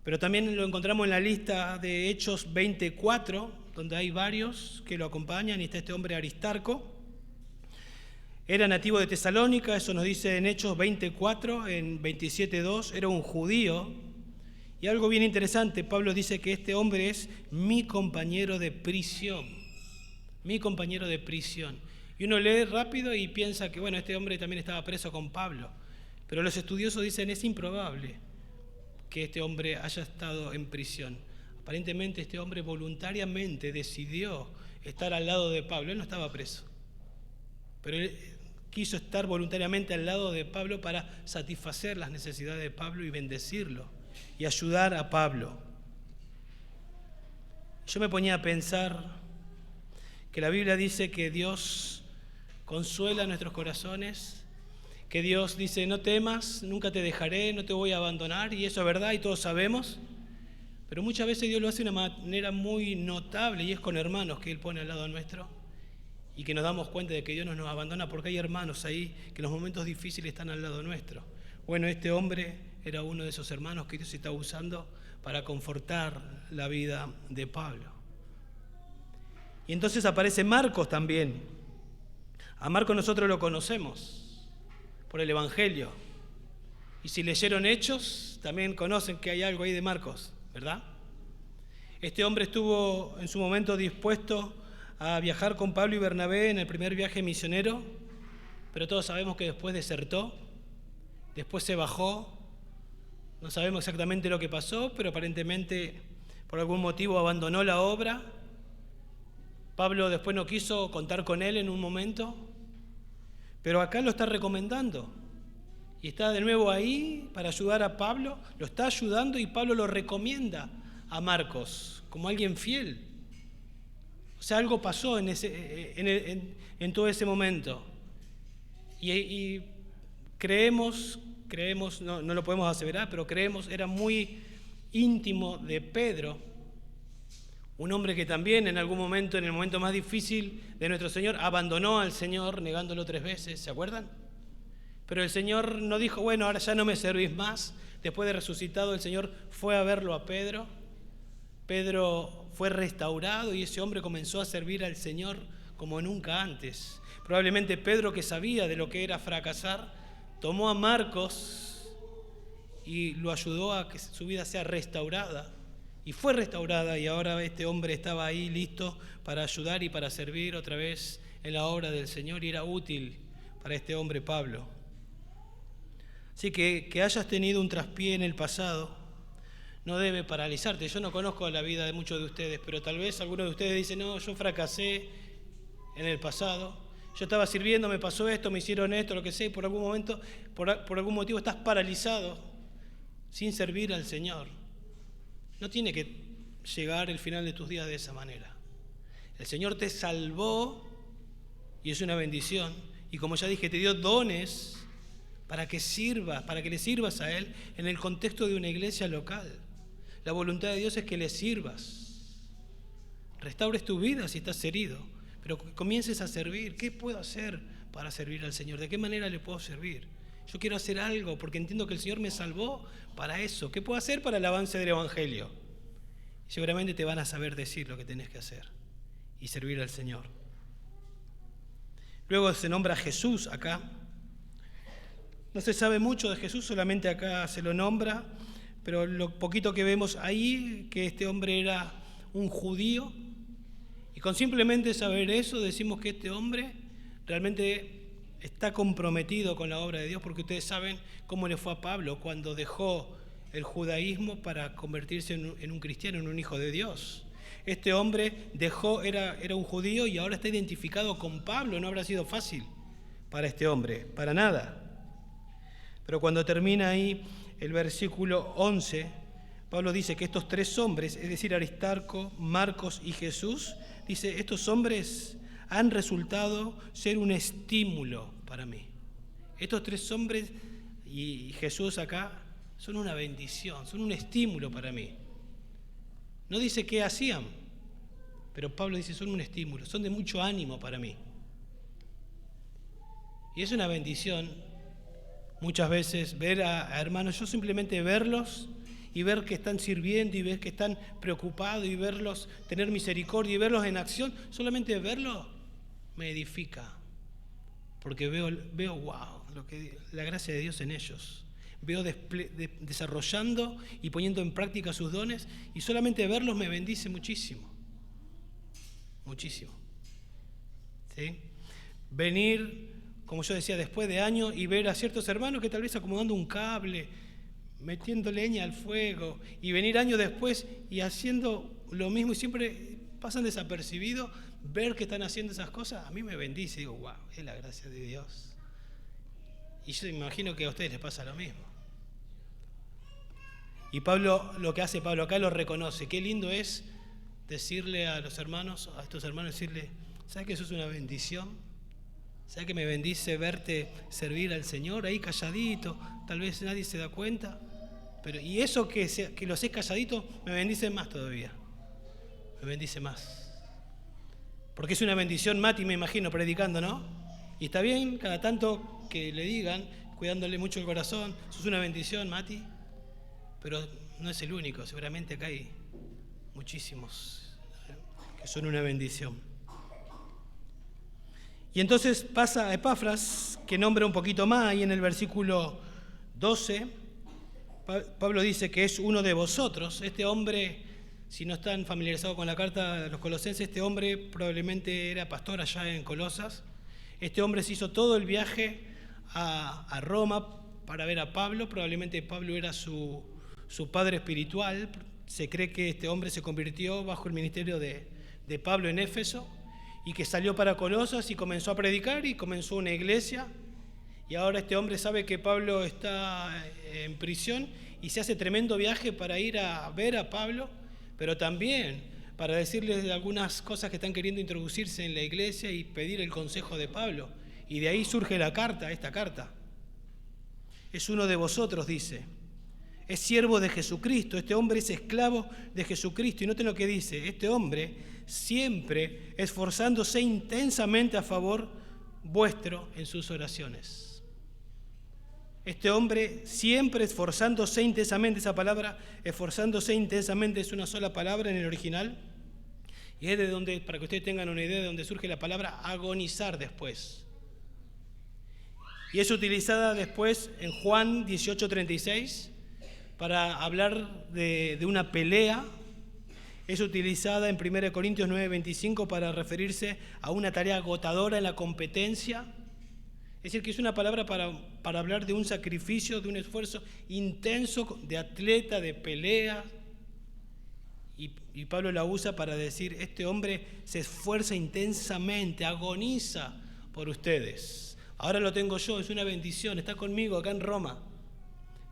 pero también lo encontramos en la lista de Hechos 24, donde hay varios que lo acompañan, y está este hombre Aristarco. Era nativo de Tesalónica, eso nos dice en Hechos 24, en 27:2, era un judío. Y algo bien interesante, Pablo dice que este hombre es mi compañero de prisión, mi compañero de prisión. Y uno lee rápido y piensa que, bueno, este hombre también estaba preso con Pablo. Pero los estudiosos dicen es improbable que este hombre haya estado en prisión. Aparentemente este hombre voluntariamente decidió estar al lado de Pablo. Él no estaba preso, pero él quiso estar voluntariamente al lado de Pablo para satisfacer las necesidades de Pablo y bendecirlo y ayudar a Pablo. Yo me ponía a pensar que la Biblia dice que Dios consuela nuestros corazones, que Dios dice no temas, nunca te dejaré, no te voy a abandonar, y eso es verdad y todos sabemos, pero muchas veces Dios lo hace de una manera muy notable, y es con hermanos que Él pone al lado nuestro y que nos damos cuenta de que Dios no nos abandona porque hay hermanos ahí que en los momentos difíciles están al lado nuestro. Bueno, este hombre era uno de esos hermanos que Dios está usando para confortar la vida de Pablo. Y entonces aparece Marcos también. A Marcos nosotros lo conocemos por el Evangelio. Y si leyeron Hechos, también conocen que hay algo ahí de Marcos, ¿verdad? Este hombre estuvo en su momento dispuesto a viajar con Pablo y Bernabé en el primer viaje misionero, pero todos sabemos que después desertó, después se bajó. No sabemos exactamente lo que pasó, pero aparentemente por algún motivo abandonó la obra. Pablo después no quiso contar con él en un momento, pero acá lo está recomendando. Y está de nuevo ahí para ayudar a Pablo, lo está ayudando y Pablo lo recomienda a Marcos como alguien fiel. O sea, algo pasó en todo ese momento. Y creemos, no lo podemos aseverar, pero creemos, era muy íntimo de Pedro, un hombre que también en algún momento, en el momento más difícil de nuestro Señor, abandonó al Señor negándolo 3 veces, ¿se acuerdan? Pero el Señor no dijo, bueno, ahora ya no me servís más. Después de resucitado, el Señor fue a verlo a Pedro. Pedro fue restaurado y ese hombre comenzó a servir al Señor como nunca antes. Probablemente Pedro, que sabía de lo que era fracasar, tomó a Marcos y lo ayudó a que su vida sea restaurada. Y fue restaurada y ahora este hombre estaba ahí listo para ayudar y para servir otra vez en la obra del Señor y era útil para este hombre Pablo. Así que hayas tenido un traspié en el pasado no debe paralizarte. Yo no conozco la vida de muchos de ustedes, pero tal vez algunos de ustedes dicen, no, yo fracasé en el pasado, yo estaba sirviendo, me pasó esto, me hicieron esto, lo que sea, y por algún momento, por algún motivo estás paralizado sin servir al Señor. No tiene que llegar el final de tus días de esa manera. El Señor te salvó y es una bendición. Y como ya dije, te dio dones para que sirvas, para que le sirvas a Él en el contexto de una iglesia local. La voluntad de Dios es que le sirvas. Restaures tu vida si estás herido, pero comiences a servir. ¿Qué puedo hacer para servir al Señor? ¿De qué manera le puedo servir? Yo quiero hacer algo porque entiendo que el Señor me salvó para eso. ¿Qué puedo hacer para el avance del Evangelio? Y seguramente te van a saber decir lo que tenés que hacer y servir al Señor. Luego se nombra a Jesús acá. No se sabe mucho de Jesús, solamente acá se lo nombra, pero lo poquito que vemos ahí, que este hombre era un judío, y con simplemente saber eso decimos que este hombre realmente está comprometido con la obra de Dios, porque ustedes saben cómo le fue a Pablo cuando dejó el judaísmo para convertirse en un cristiano, en un hijo de Dios. Este hombre era un judío y ahora está identificado con Pablo. No habrá sido fácil para este hombre, para nada. Pero cuando termina ahí el versículo 11, Pablo dice que estos tres hombres, es decir, Aristarco, Marcos y Jesús, dice, estos hombres han resultado ser un estímulo para mí. Estos tres hombres y Jesús acá son una bendición, son un estímulo para mí. No dice qué hacían, pero Pablo dice son un estímulo, son de mucho ánimo para mí. Y es una bendición muchas veces ver a hermanos, yo simplemente verlos y ver que están sirviendo y ver que están preocupados y verlos tener misericordia y verlos en acción, solamente verlos me edifica, porque veo wow, la gracia de Dios en ellos. Veo desarrollando y poniendo en práctica sus dones y solamente verlos me bendice muchísimo. Muchísimo. ¿Sí? Venir, como yo decía, después de años y ver a ciertos hermanos que tal vez acomodando un cable, metiendo leña al fuego, y venir años después y haciendo lo mismo y siempre pasan desapercibidos, ver que están haciendo esas cosas, a mí me bendice. Digo, wow, es la gracia de Dios. Y yo imagino que a ustedes les pasa lo mismo. Y Pablo, lo que hace Pablo acá lo reconoce. Qué lindo es decirle a los hermanos, a estos hermanos, decirle, ¿sabes que eso es una bendición? ¿Sabes que me bendice verte servir al Señor ahí calladito? Tal vez nadie se da cuenta. Y eso que lo sé calladito, me bendice más todavía. Me bendice más. Porque es una bendición, Mati, me imagino, predicando, ¿no? Y está bien, cada tanto que le digan, cuidándole mucho el corazón, eso es una bendición, Mati. Pero no es el único, seguramente acá hay muchísimos que son una bendición. Y entonces pasa a Epafras, que nombra un poquito más, y en el versículo 12, Pablo dice que es uno de vosotros. Este hombre, si no están familiarizados con la carta de los Colosenses, este hombre probablemente era pastor allá en Colosas. Este hombre se hizo todo el viaje a Roma para ver a Pablo. Probablemente Pablo era su padre espiritual. Se cree que este hombre se convirtió bajo el ministerio de Pablo en Éfeso y que salió para Colosas y comenzó a predicar y comenzó una iglesia. Y ahora este hombre sabe que Pablo está en prisión y se hace tremendo viaje para ir a ver a Pablo, pero también para decirles de algunas cosas que están queriendo introducirse en la iglesia y pedir el consejo de Pablo. Y de ahí surge la carta, esta carta. Es uno de vosotros, dice. Es siervo de Jesucristo. Este hombre es esclavo de Jesucristo. Y noten lo que dice. Este hombre siempre esforzándose intensamente a favor vuestro en sus oraciones. Este hombre siempre esforzándose intensamente. Esa palabra, esforzándose intensamente, es una sola palabra en el original. Y es de donde, para que ustedes tengan una idea de donde surge la palabra agonizar después. Y es utilizada después en Juan 18:36 para hablar de una pelea. Es utilizada en 1 Corintios 9:25 para referirse a una tarea agotadora en la competencia. Es decir, que es una palabra para hablar de un sacrificio, de un esfuerzo intenso de atleta, de pelea. Y Pablo la usa para decir, este hombre se esfuerza intensamente, agoniza por ustedes. Ahora lo tengo yo, es una bendición, está conmigo acá en Roma.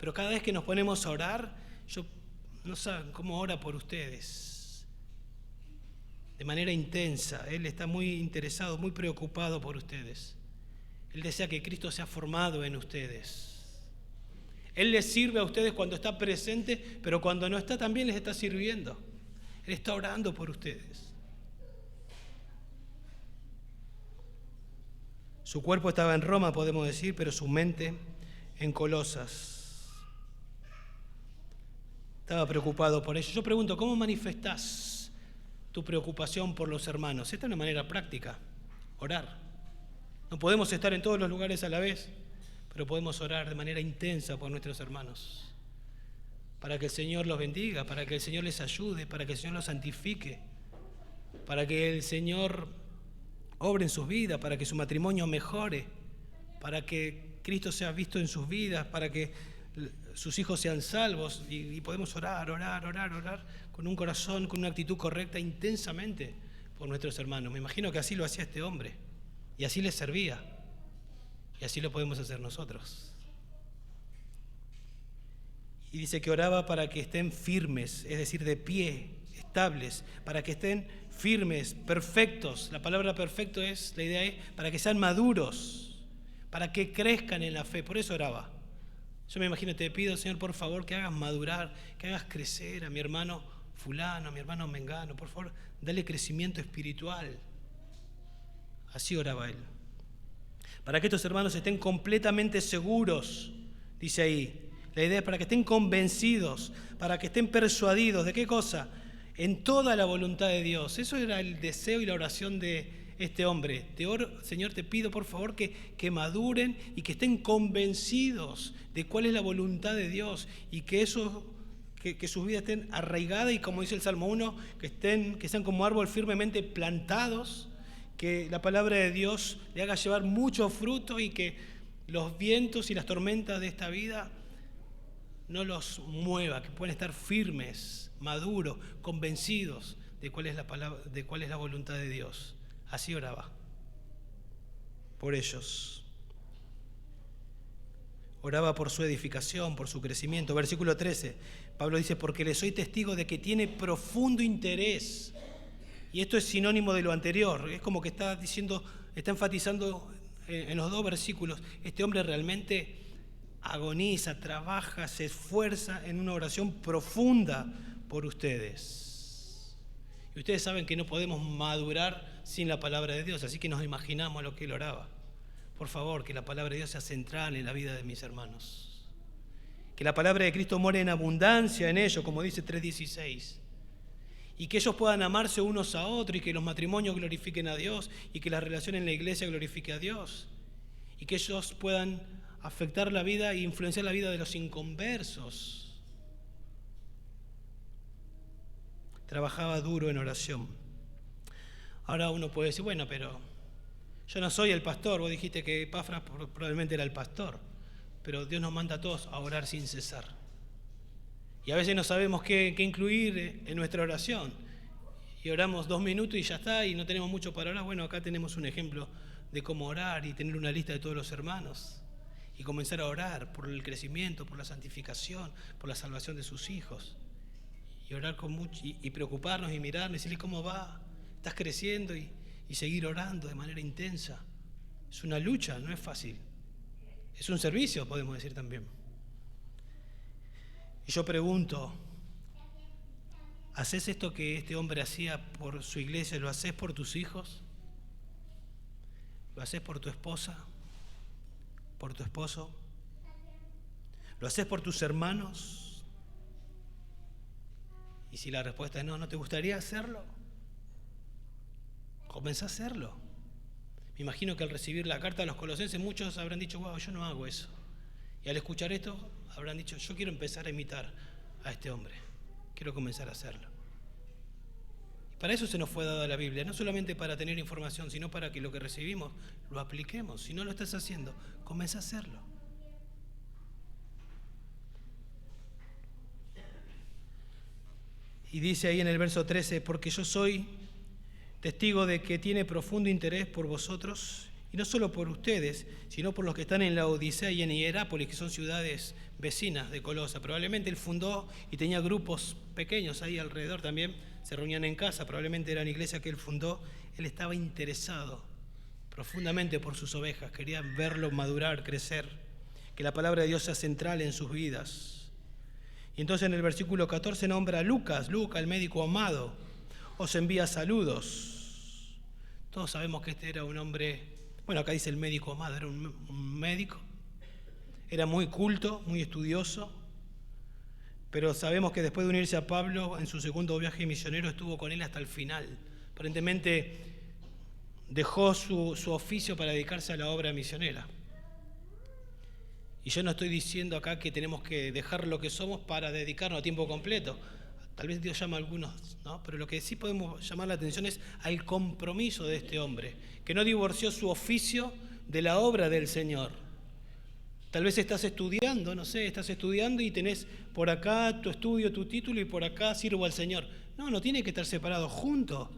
Pero cada vez que nos ponemos a orar, no saben cómo ora por ustedes. De manera intensa. Él está muy interesado, muy preocupado por ustedes. Él desea que Cristo sea formado en ustedes. Él les sirve a ustedes cuando está presente, pero cuando no está también les está sirviendo. Él está orando por ustedes. Su cuerpo estaba en Roma, podemos decir, pero su mente en Colosas. Estaba preocupado por ello. Yo pregunto, ¿cómo manifestás tu preocupación por los hermanos? Esta es una manera práctica, orar. No podemos estar en todos los lugares a la vez, pero podemos orar de manera intensa por nuestros hermanos, para que el Señor los bendiga, para que el Señor les ayude, para que el Señor los santifique, para que el Señor obre en sus vidas, para que su matrimonio mejore, para que Cristo sea visto en sus vidas, para que sus hijos sean salvos, y podemos orar con un corazón, con una actitud correcta, intensamente por nuestros hermanos. Me imagino que así lo hacía este hombre, y así les servía, y así lo podemos hacer nosotros. Y dice que oraba para que estén firmes, es decir, de pie, estables, para que estén firmes, perfectos. La palabra perfecto la idea es para que sean maduros, para que crezcan en la fe. Por eso oraba. Yo me imagino, te pido, Señor, por favor, que hagas madurar, que hagas crecer a mi hermano fulano, a mi hermano mengano. Por favor, dale crecimiento espiritual. Así oraba él. Para que estos hermanos estén completamente seguros, dice ahí. La idea es para que estén convencidos, para que estén persuadidos. ¿De qué cosa? En toda la voluntad de Dios. Eso era el deseo y la oración de este hombre. Te oro, Señor, te pido por favor que maduren y que estén convencidos de cuál es la voluntad de Dios y que sus vidas estén arraigadas y, como dice el Salmo 1, que sean como árbol firmemente plantados, que la palabra de Dios le haga llevar mucho fruto y que los vientos y las tormentas de esta vida no los mueva, que puedan estar firmes, maduros, convencidos de cuál es la voluntad de Dios. Así oraba por ellos. Oraba por su edificación, por su crecimiento. Versículo 13, Pablo dice, porque le soy testigo de que tiene profundo interés. Y esto es sinónimo de lo anterior. Es como que está enfatizando en los dos versículos. Este hombre realmente agoniza, trabaja, se esfuerza en una oración profunda por ustedes. Y ustedes saben que no podemos madurar sin la palabra de Dios, así que nos imaginamos lo que él oraba. Por favor, que la palabra de Dios sea central en la vida de mis hermanos. Que la palabra de Cristo more en abundancia en ellos, como dice 3:16. Y que ellos puedan amarse unos a otros y que los matrimonios glorifiquen a Dios y que la relación en la iglesia glorifique a Dios. Y que ellos puedan afectar la vida e influenciar la vida de los inconversos. Trabajaba duro en oración. Ahora uno puede decir, bueno, pero yo no soy el pastor. Vos dijiste que Epafras probablemente era el pastor, pero Dios nos manda a todos a orar sin cesar. Y a veces no sabemos qué incluir en nuestra oración. Y oramos 2 minutos y ya está, y no tenemos mucho para orar. Bueno, acá tenemos un ejemplo de cómo orar y tener una lista de todos los hermanos. Y comenzar a orar por el crecimiento, por la santificación, por la salvación de sus hijos. Y orar con mucho, y preocuparnos y mirarnos y decirle cómo va, estás creciendo y seguir orando de manera intensa. Es una lucha, no es fácil. Es un servicio, podemos decir también. Y yo pregunto, ¿haces esto que este hombre hacía por su iglesia? ¿Lo haces por tus hijos? ¿Lo haces por tu esposa? ¿Por tu esposo? ¿Lo haces por tus hermanos? Y si la respuesta es no, ¿no te gustaría hacerlo? Comenzá a hacerlo. Me imagino que al recibir la carta de los Colosenses muchos habrán dicho, wow, yo no hago eso. Y al escuchar esto habrán dicho, yo quiero empezar a imitar a este hombre. Quiero comenzar a hacerlo. Y para eso se nos fue dada la Biblia, no solamente para tener información, sino para que lo que recibimos lo apliquemos. Si no lo estás haciendo, comienza a hacerlo. Y dice ahí en el verso 13, porque yo soy testigo de que tiene profundo interés por vosotros Y no solo por ustedes, sino por los que están en Laodicea y en Hierápolis, que son ciudades vecinas de Colosa. Probablemente él fundó y tenía grupos pequeños ahí alrededor también, se reunían en casa, probablemente eran iglesias que él fundó. Él estaba interesado profundamente por sus ovejas, quería verlo madurar, crecer, que la palabra de Dios sea central en sus vidas. Y entonces en el versículo 14 nombra a Lucas, el médico amado, os envía saludos. Todos sabemos que este era un hombre, bueno, acá dice el médico amado, era un médico, era muy culto, muy estudioso, pero sabemos que después de unirse a Pablo en su segundo viaje misionero estuvo con él hasta el final. Aparentemente dejó su oficio para dedicarse a la obra misionera. Y yo no estoy diciendo acá que tenemos que dejar lo que somos para dedicarnos a tiempo completo. Tal vez Dios llama a algunos, ¿no? Pero lo que sí podemos llamar la atención es al compromiso de este hombre, que no divorció su oficio de la obra del Señor. Tal vez estás estudiando, no sé, estás estudiando y tenés por acá tu estudio, tu título, y por acá sirvo al Señor. No tiene que estar separado, juntos.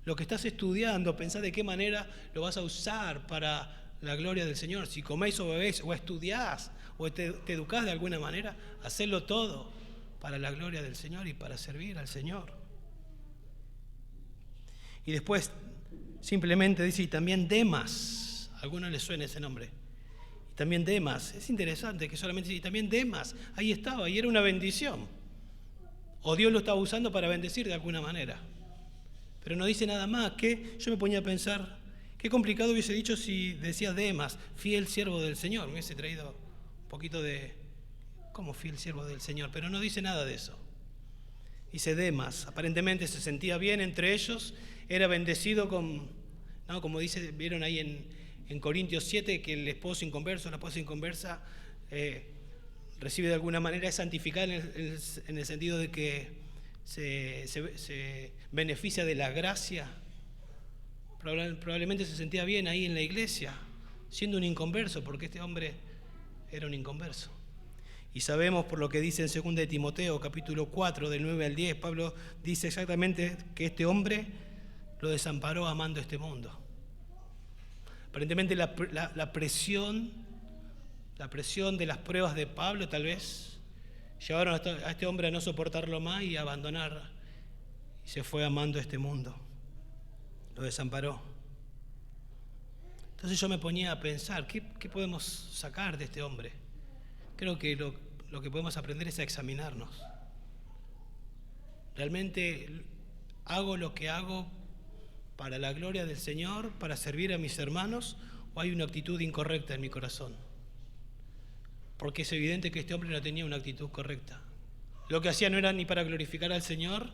Lo que estás estudiando, pensá de qué manera lo vas a usar para la gloria del Señor. Si coméis o bebéis, o estudiás, o te educás de alguna manera, hacedlo todo para la gloria del Señor y para servir al Señor. Y después simplemente dice, y también Demas. A algunos les suena ese nombre. Y también Demas. Es interesante que solamente dice, y también Demas. Ahí estaba, y era una bendición. O Dios lo estaba usando para bendecir de alguna manera. Pero no dice nada más. Que yo me ponía a pensar, qué complicado hubiese dicho si decía Demas, fiel siervo del Señor. Me hubiese traído un poquito de, ¿cómo fiel siervo del Señor? Pero no dice nada de eso. Dice Demas, aparentemente se sentía bien entre ellos, era bendecido con, ¿no? Como dice, vieron ahí en Corintios 7, que el esposo inconverso, la esposa inconversa, recibe de alguna manera, es santificada en el sentido de que se beneficia de la gracia. Probablemente se sentía bien ahí en la iglesia, siendo un inconverso, porque este hombre era un inconverso. Y sabemos por lo que dice en 2 de Timoteo, capítulo 4, del 9 al 10, Pablo dice exactamente que este hombre lo desamparó amando este mundo. Aparentemente la presión de las pruebas de Pablo tal vez llevaron a este hombre a no soportarlo más y a abandonar. Y se fue amando este mundo. Lo desamparó. Entonces yo me ponía a pensar, ¿qué podemos sacar de este hombre? Creo que lo que podemos aprender es a examinarnos. ¿Realmente hago lo que hago para la gloria del Señor, para servir a mis hermanos, o hay una actitud incorrecta en mi corazón? Porque es evidente que este hombre no tenía una actitud correcta. Lo que hacía no era ni para glorificar al Señor,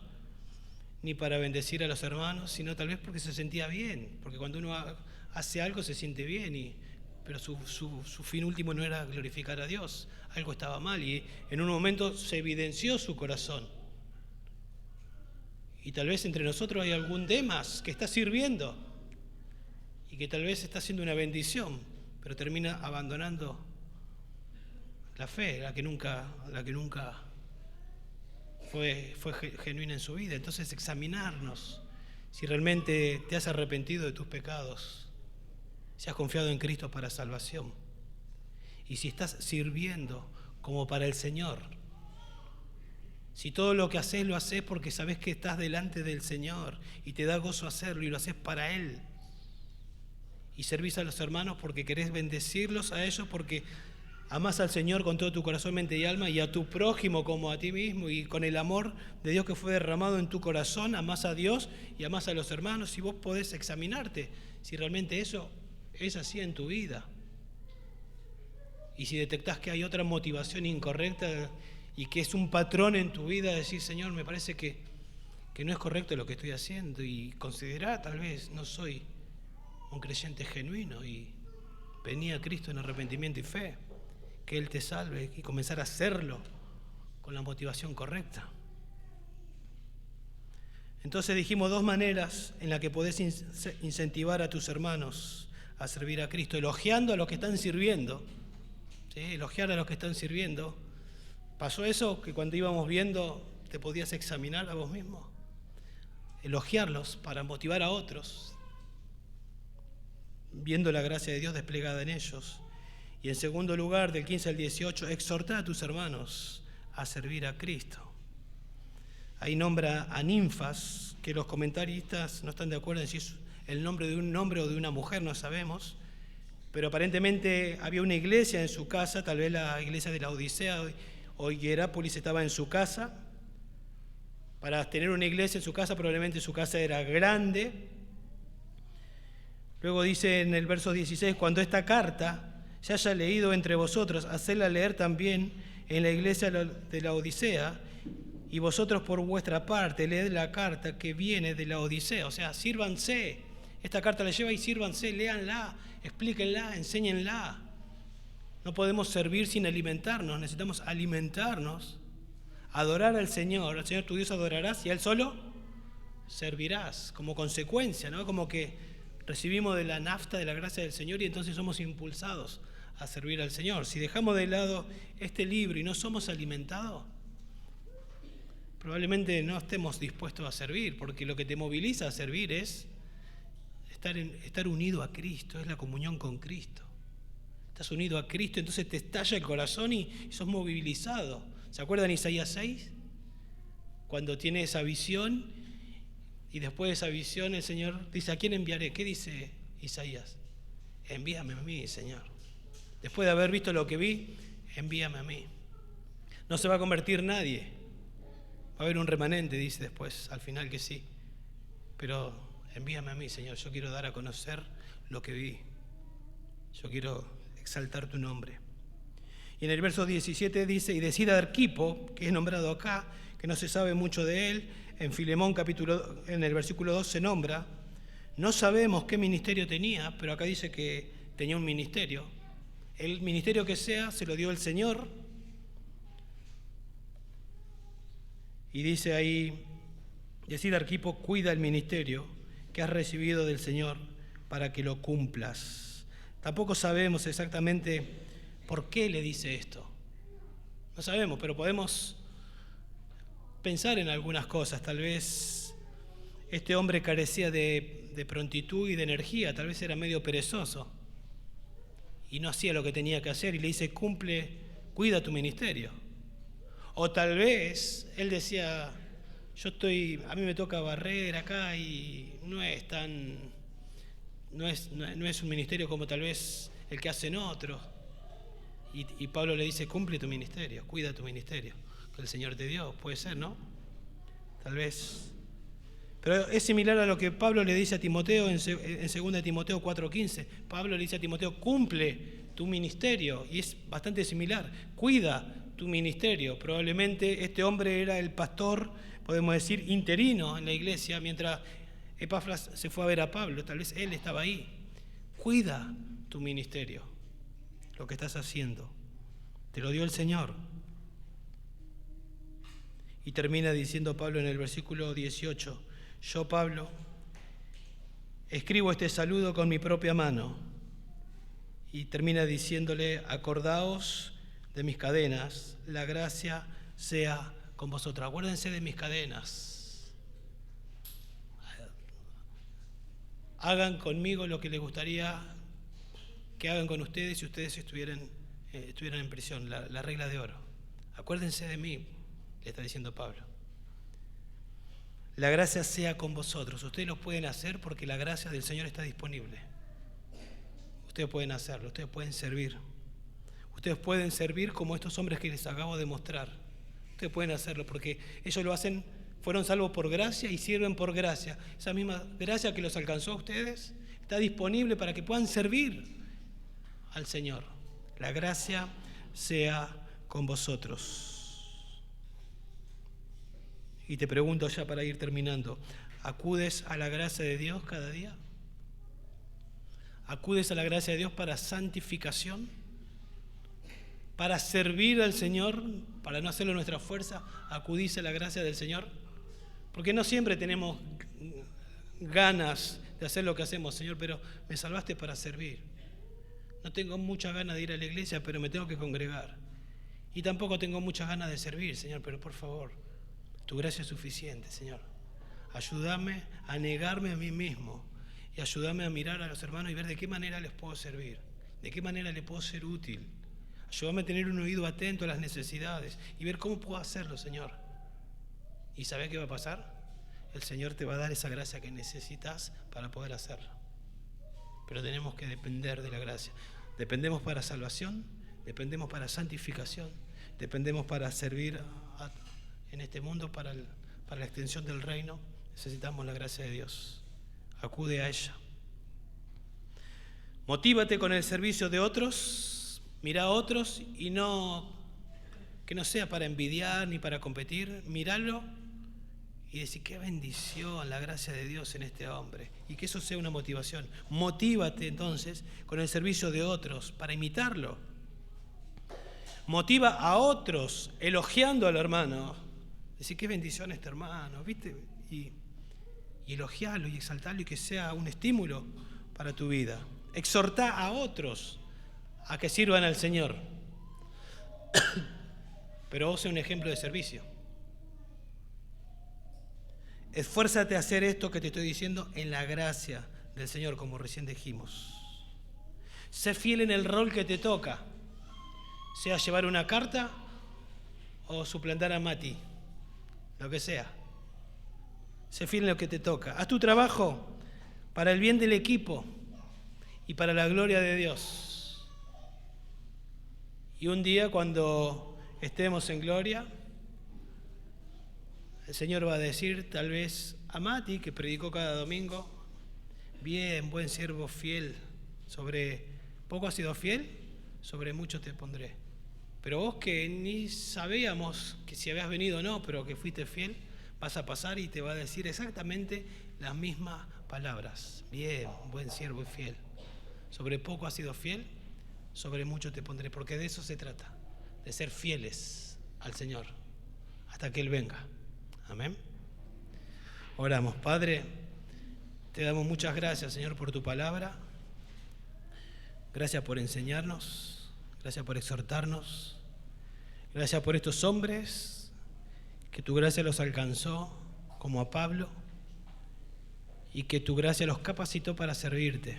ni para bendecir a los hermanos, sino tal vez porque se sentía bien, porque cuando uno hace algo se siente bien, pero su fin último no era glorificar a Dios. Algo estaba mal y en un momento se evidenció su corazón. Y tal vez entre nosotros hay algún Demas que está sirviendo y que tal vez está haciendo una bendición, pero termina abandonando la fe, la que nunca fue genuina en su vida. Entonces examinarnos si realmente te has arrepentido de tus pecados, si has confiado en Cristo para salvación y si estás sirviendo como para el Señor. Si todo lo que haces lo haces porque sabes que estás delante del Señor y te da gozo hacerlo y lo haces para Él. Y servís a los hermanos porque querés bendecirlos a ellos, porque amás al Señor con todo tu corazón, mente y alma, y a tu prójimo como a ti mismo, y con el amor de Dios que fue derramado en tu corazón, amás a Dios y amás a los hermanos. Y vos podés examinarte si realmente eso es así en tu vida. Y si detectás que hay otra motivación incorrecta y que es un patrón en tu vida, decir, Señor, me parece que no es correcto lo que estoy haciendo, y considerar, tal vez no soy un creyente genuino, y vení a Cristo en arrepentimiento y fe, que Él te salve, y comenzar a hacerlo con la motivación correcta. Entonces dijimos dos maneras en las que podés incentivar a tus hermanos a servir a Cristo: elogiando a los que están sirviendo, ¿sí? Elogiar a los que están sirviendo. ¿Pasó eso que cuando íbamos viendo te podías examinar a vos mismo? Elogiarlos para motivar a otros. viendo la gracia de Dios desplegada en ellos. Y en segundo lugar, del 15 al 18, exhortá a tus hermanos a servir a Cristo. Ahí nombra a Ninfas, que los comentaristas no están de acuerdo en si es el nombre de un hombre o de una mujer, no sabemos, pero aparentemente había una iglesia en su casa, tal vez la iglesia de la Odisea o Hierápolis estaba en su casa. Para tener una iglesia en su casa, probablemente su casa era grande. Luego dice en el verso 16, cuando esta carta se haya leído entre vosotros, hacedla leer también en la iglesia de la Odisea, y vosotros por vuestra parte leed la carta que viene de la Odisea. O sea, sírvanse. Esta carta la lleva y sírvanse, léanla, explíquenla, enséñenla. No podemos servir sin alimentarnos, necesitamos alimentarnos, adorar al Señor tu Dios adorarás y a Él solo servirás, como consecuencia, ¿no? Como que recibimos de la nafta de la gracia del Señor y entonces somos impulsados a servir al Señor. Si dejamos de lado este libro y no somos alimentados, probablemente no estemos dispuestos a servir, porque lo que te moviliza a servir es estar unido a Cristo, es la comunión con Cristo. Estás unido a Cristo, entonces te estalla el corazón y sos movilizado. ¿Se acuerdan Isaías 6? Cuando tiene esa visión y después de esa visión el Señor dice, ¿a quién enviaré? ¿Qué dice Isaías? Envíame a mí, Señor. Después de haber visto lo que vi, envíame a mí. No se va a convertir nadie. Va a haber un remanente, dice después, al final que sí. Pero envíame a mí, Señor. Yo quiero dar a conocer lo que vi. Yo quiero exaltar tu nombre. Y en el verso 17 dice, y decida Arquipo, que es nombrado acá, que no se sabe mucho de él, en Filemón en el versículo 2 se nombra, no sabemos qué ministerio tenía, pero acá dice que tenía un ministerio. El ministerio que sea, se lo dio el Señor. Y dice ahí, decida Arquipo, cuida el ministerio que has recibido del Señor para que lo cumplas. Tampoco sabemos exactamente por qué le dice esto. No sabemos, pero podemos pensar en algunas cosas. Tal vez este hombre carecía de prontitud y de energía, tal vez era medio perezoso y no hacía lo que tenía que hacer y le dice, cuida tu ministerio. O tal vez él decía, a mí me toca barrer acá y no es un ministerio como tal vez el que hacen otros. Y Pablo le dice, cumple tu ministerio, cuida tu ministerio, que el Señor te dio. Puede ser, ¿no? Tal vez. Pero es similar a lo que Pablo le dice a Timoteo en 2 Timoteo 4:15. Pablo le dice a Timoteo, cumple tu ministerio. Y es bastante similar, cuida tu ministerio. Probablemente este hombre era el pastor, podemos decir, interino en la iglesia, mientras Epafras se fue a ver a Pablo. Tal vez él estaba ahí. Cuida tu ministerio, lo que estás haciendo. Te lo dio el Señor. Y termina diciendo Pablo en el versículo 18, yo, Pablo, escribo este saludo con mi propia mano. Y termina diciéndole, acordaos de mis cadenas, la gracia sea con vosotros. Acuérdense de mis cadenas. Hagan conmigo lo que les gustaría que hagan con ustedes si ustedes estuvieran en prisión, la regla de oro. Acuérdense de mí, le está diciendo Pablo. La gracia sea con vosotros. Ustedes lo pueden hacer porque la gracia del Señor está disponible. Ustedes pueden hacerlo, ustedes pueden servir. Ustedes pueden servir como estos hombres que les acabo de mostrar. Ustedes pueden hacerlo porque ellos lo hacen, fueron salvos por gracia y sirven por gracia. Esa misma gracia que los alcanzó a ustedes está disponible para que puedan servir al Señor. La gracia sea con vosotros. Y te pregunto ya para ir terminando, ¿acudes a la gracia de Dios cada día? ¿Acudes a la gracia de Dios para santificación? ¿Para servir al Señor? ¿Para no hacerlo en nuestra fuerza? ¿Acudís a la gracia del Señor? Porque no siempre tenemos ganas de hacer lo que hacemos, Señor, pero me salvaste para servir. No tengo muchas ganas de ir a la iglesia, pero me tengo que congregar. Y tampoco tengo muchas ganas de servir, Señor, pero por favor, tu gracia es suficiente, Señor. Ayúdame a negarme a mí mismo y ayúdame a mirar a los hermanos y ver de qué manera les puedo servir, de qué manera les puedo ser útil. Ayúdame a tener un oído atento a las necesidades y ver cómo puedo hacerlo, Señor. ¿Y sabés qué va a pasar? El Señor te va a dar esa gracia que necesitas para poder hacerlo. Pero tenemos que depender de la gracia. Dependemos para salvación, dependemos para santificación, dependemos para servir en este mundo, para la extensión del reino. Necesitamos la gracia de Dios. Acude a ella. Motívate con el servicio de otros, mira a otros y que no sea para envidiar ni para competir. Míralo y decir, qué bendición la gracia de Dios en este hombre. Y que eso sea una motivación. Motívate entonces con el servicio de otros para imitarlo. Motiva a otros elogiando al hermano. Decir, qué bendición este hermano, ¿viste? Y elogiarlo y exaltarlo y que sea un estímulo para tu vida. Exhortá a otros a que sirvan al Señor. Pero vos sé un ejemplo de servicio. Esfuérzate a hacer esto que te estoy diciendo en la gracia del Señor, como recién dijimos. Sé fiel en el rol que te toca, sea llevar una carta o suplantar a Mati, lo que sea. Sé fiel en lo que te toca. Haz tu trabajo para el bien del equipo y para la gloria de Dios. Y un día, cuando estemos en gloria, el Señor va a decir, tal vez a Mati, que predicó cada domingo, bien, buen siervo fiel, sobre poco has sido fiel, sobre mucho te pondré. Pero vos que ni sabíamos que si habías venido o no, pero que fuiste fiel, vas a pasar y te va a decir exactamente las mismas palabras. Bien, buen siervo y fiel. Sobre poco has sido fiel, sobre mucho te pondré, porque de eso se trata, de ser fieles al Señor hasta que Él venga. Amén. Oramos. Padre, te damos muchas gracias, Señor, por tu palabra. Gracias por enseñarnos, gracias por exhortarnos, gracias por estos hombres que tu gracia los alcanzó, como a Pablo, y que tu gracia los capacitó para servirte.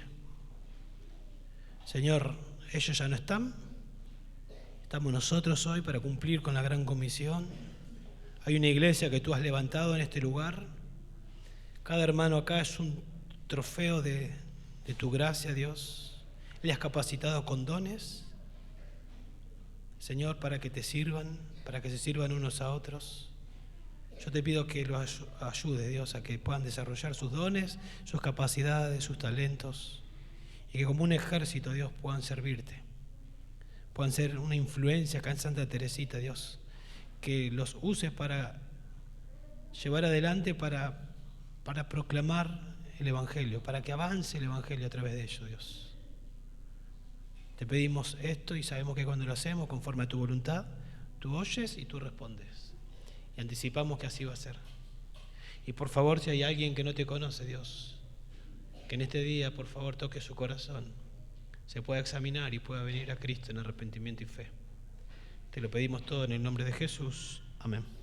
Señor, ellos ya no están, estamos nosotros hoy para cumplir con la gran comisión. Hay una iglesia que tú has levantado en este lugar. Cada hermano acá es un trofeo de tu gracia, Dios. Le has capacitado con dones, Señor, para que te sirvan, para que se sirvan unos a otros. Yo te pido que los ayudes, Dios, a que puedan desarrollar sus dones, sus capacidades, sus talentos, y que como un ejército, Dios, puedan servirte. Puedan ser una influencia acá en Santa Teresita, Dios. Que los uses para llevar adelante, para proclamar el Evangelio, para que avance el Evangelio a través de ellos, Dios. Te pedimos esto y sabemos que cuando lo hacemos conforme a tu voluntad, tú oyes y tú respondes. Y anticipamos que así va a ser. Y por favor, si hay alguien que no te conoce, Dios, que en este día, por favor, toque su corazón, se pueda examinar y pueda venir a Cristo en arrepentimiento y fe. Te lo pedimos todo en el nombre de Jesús. Amén.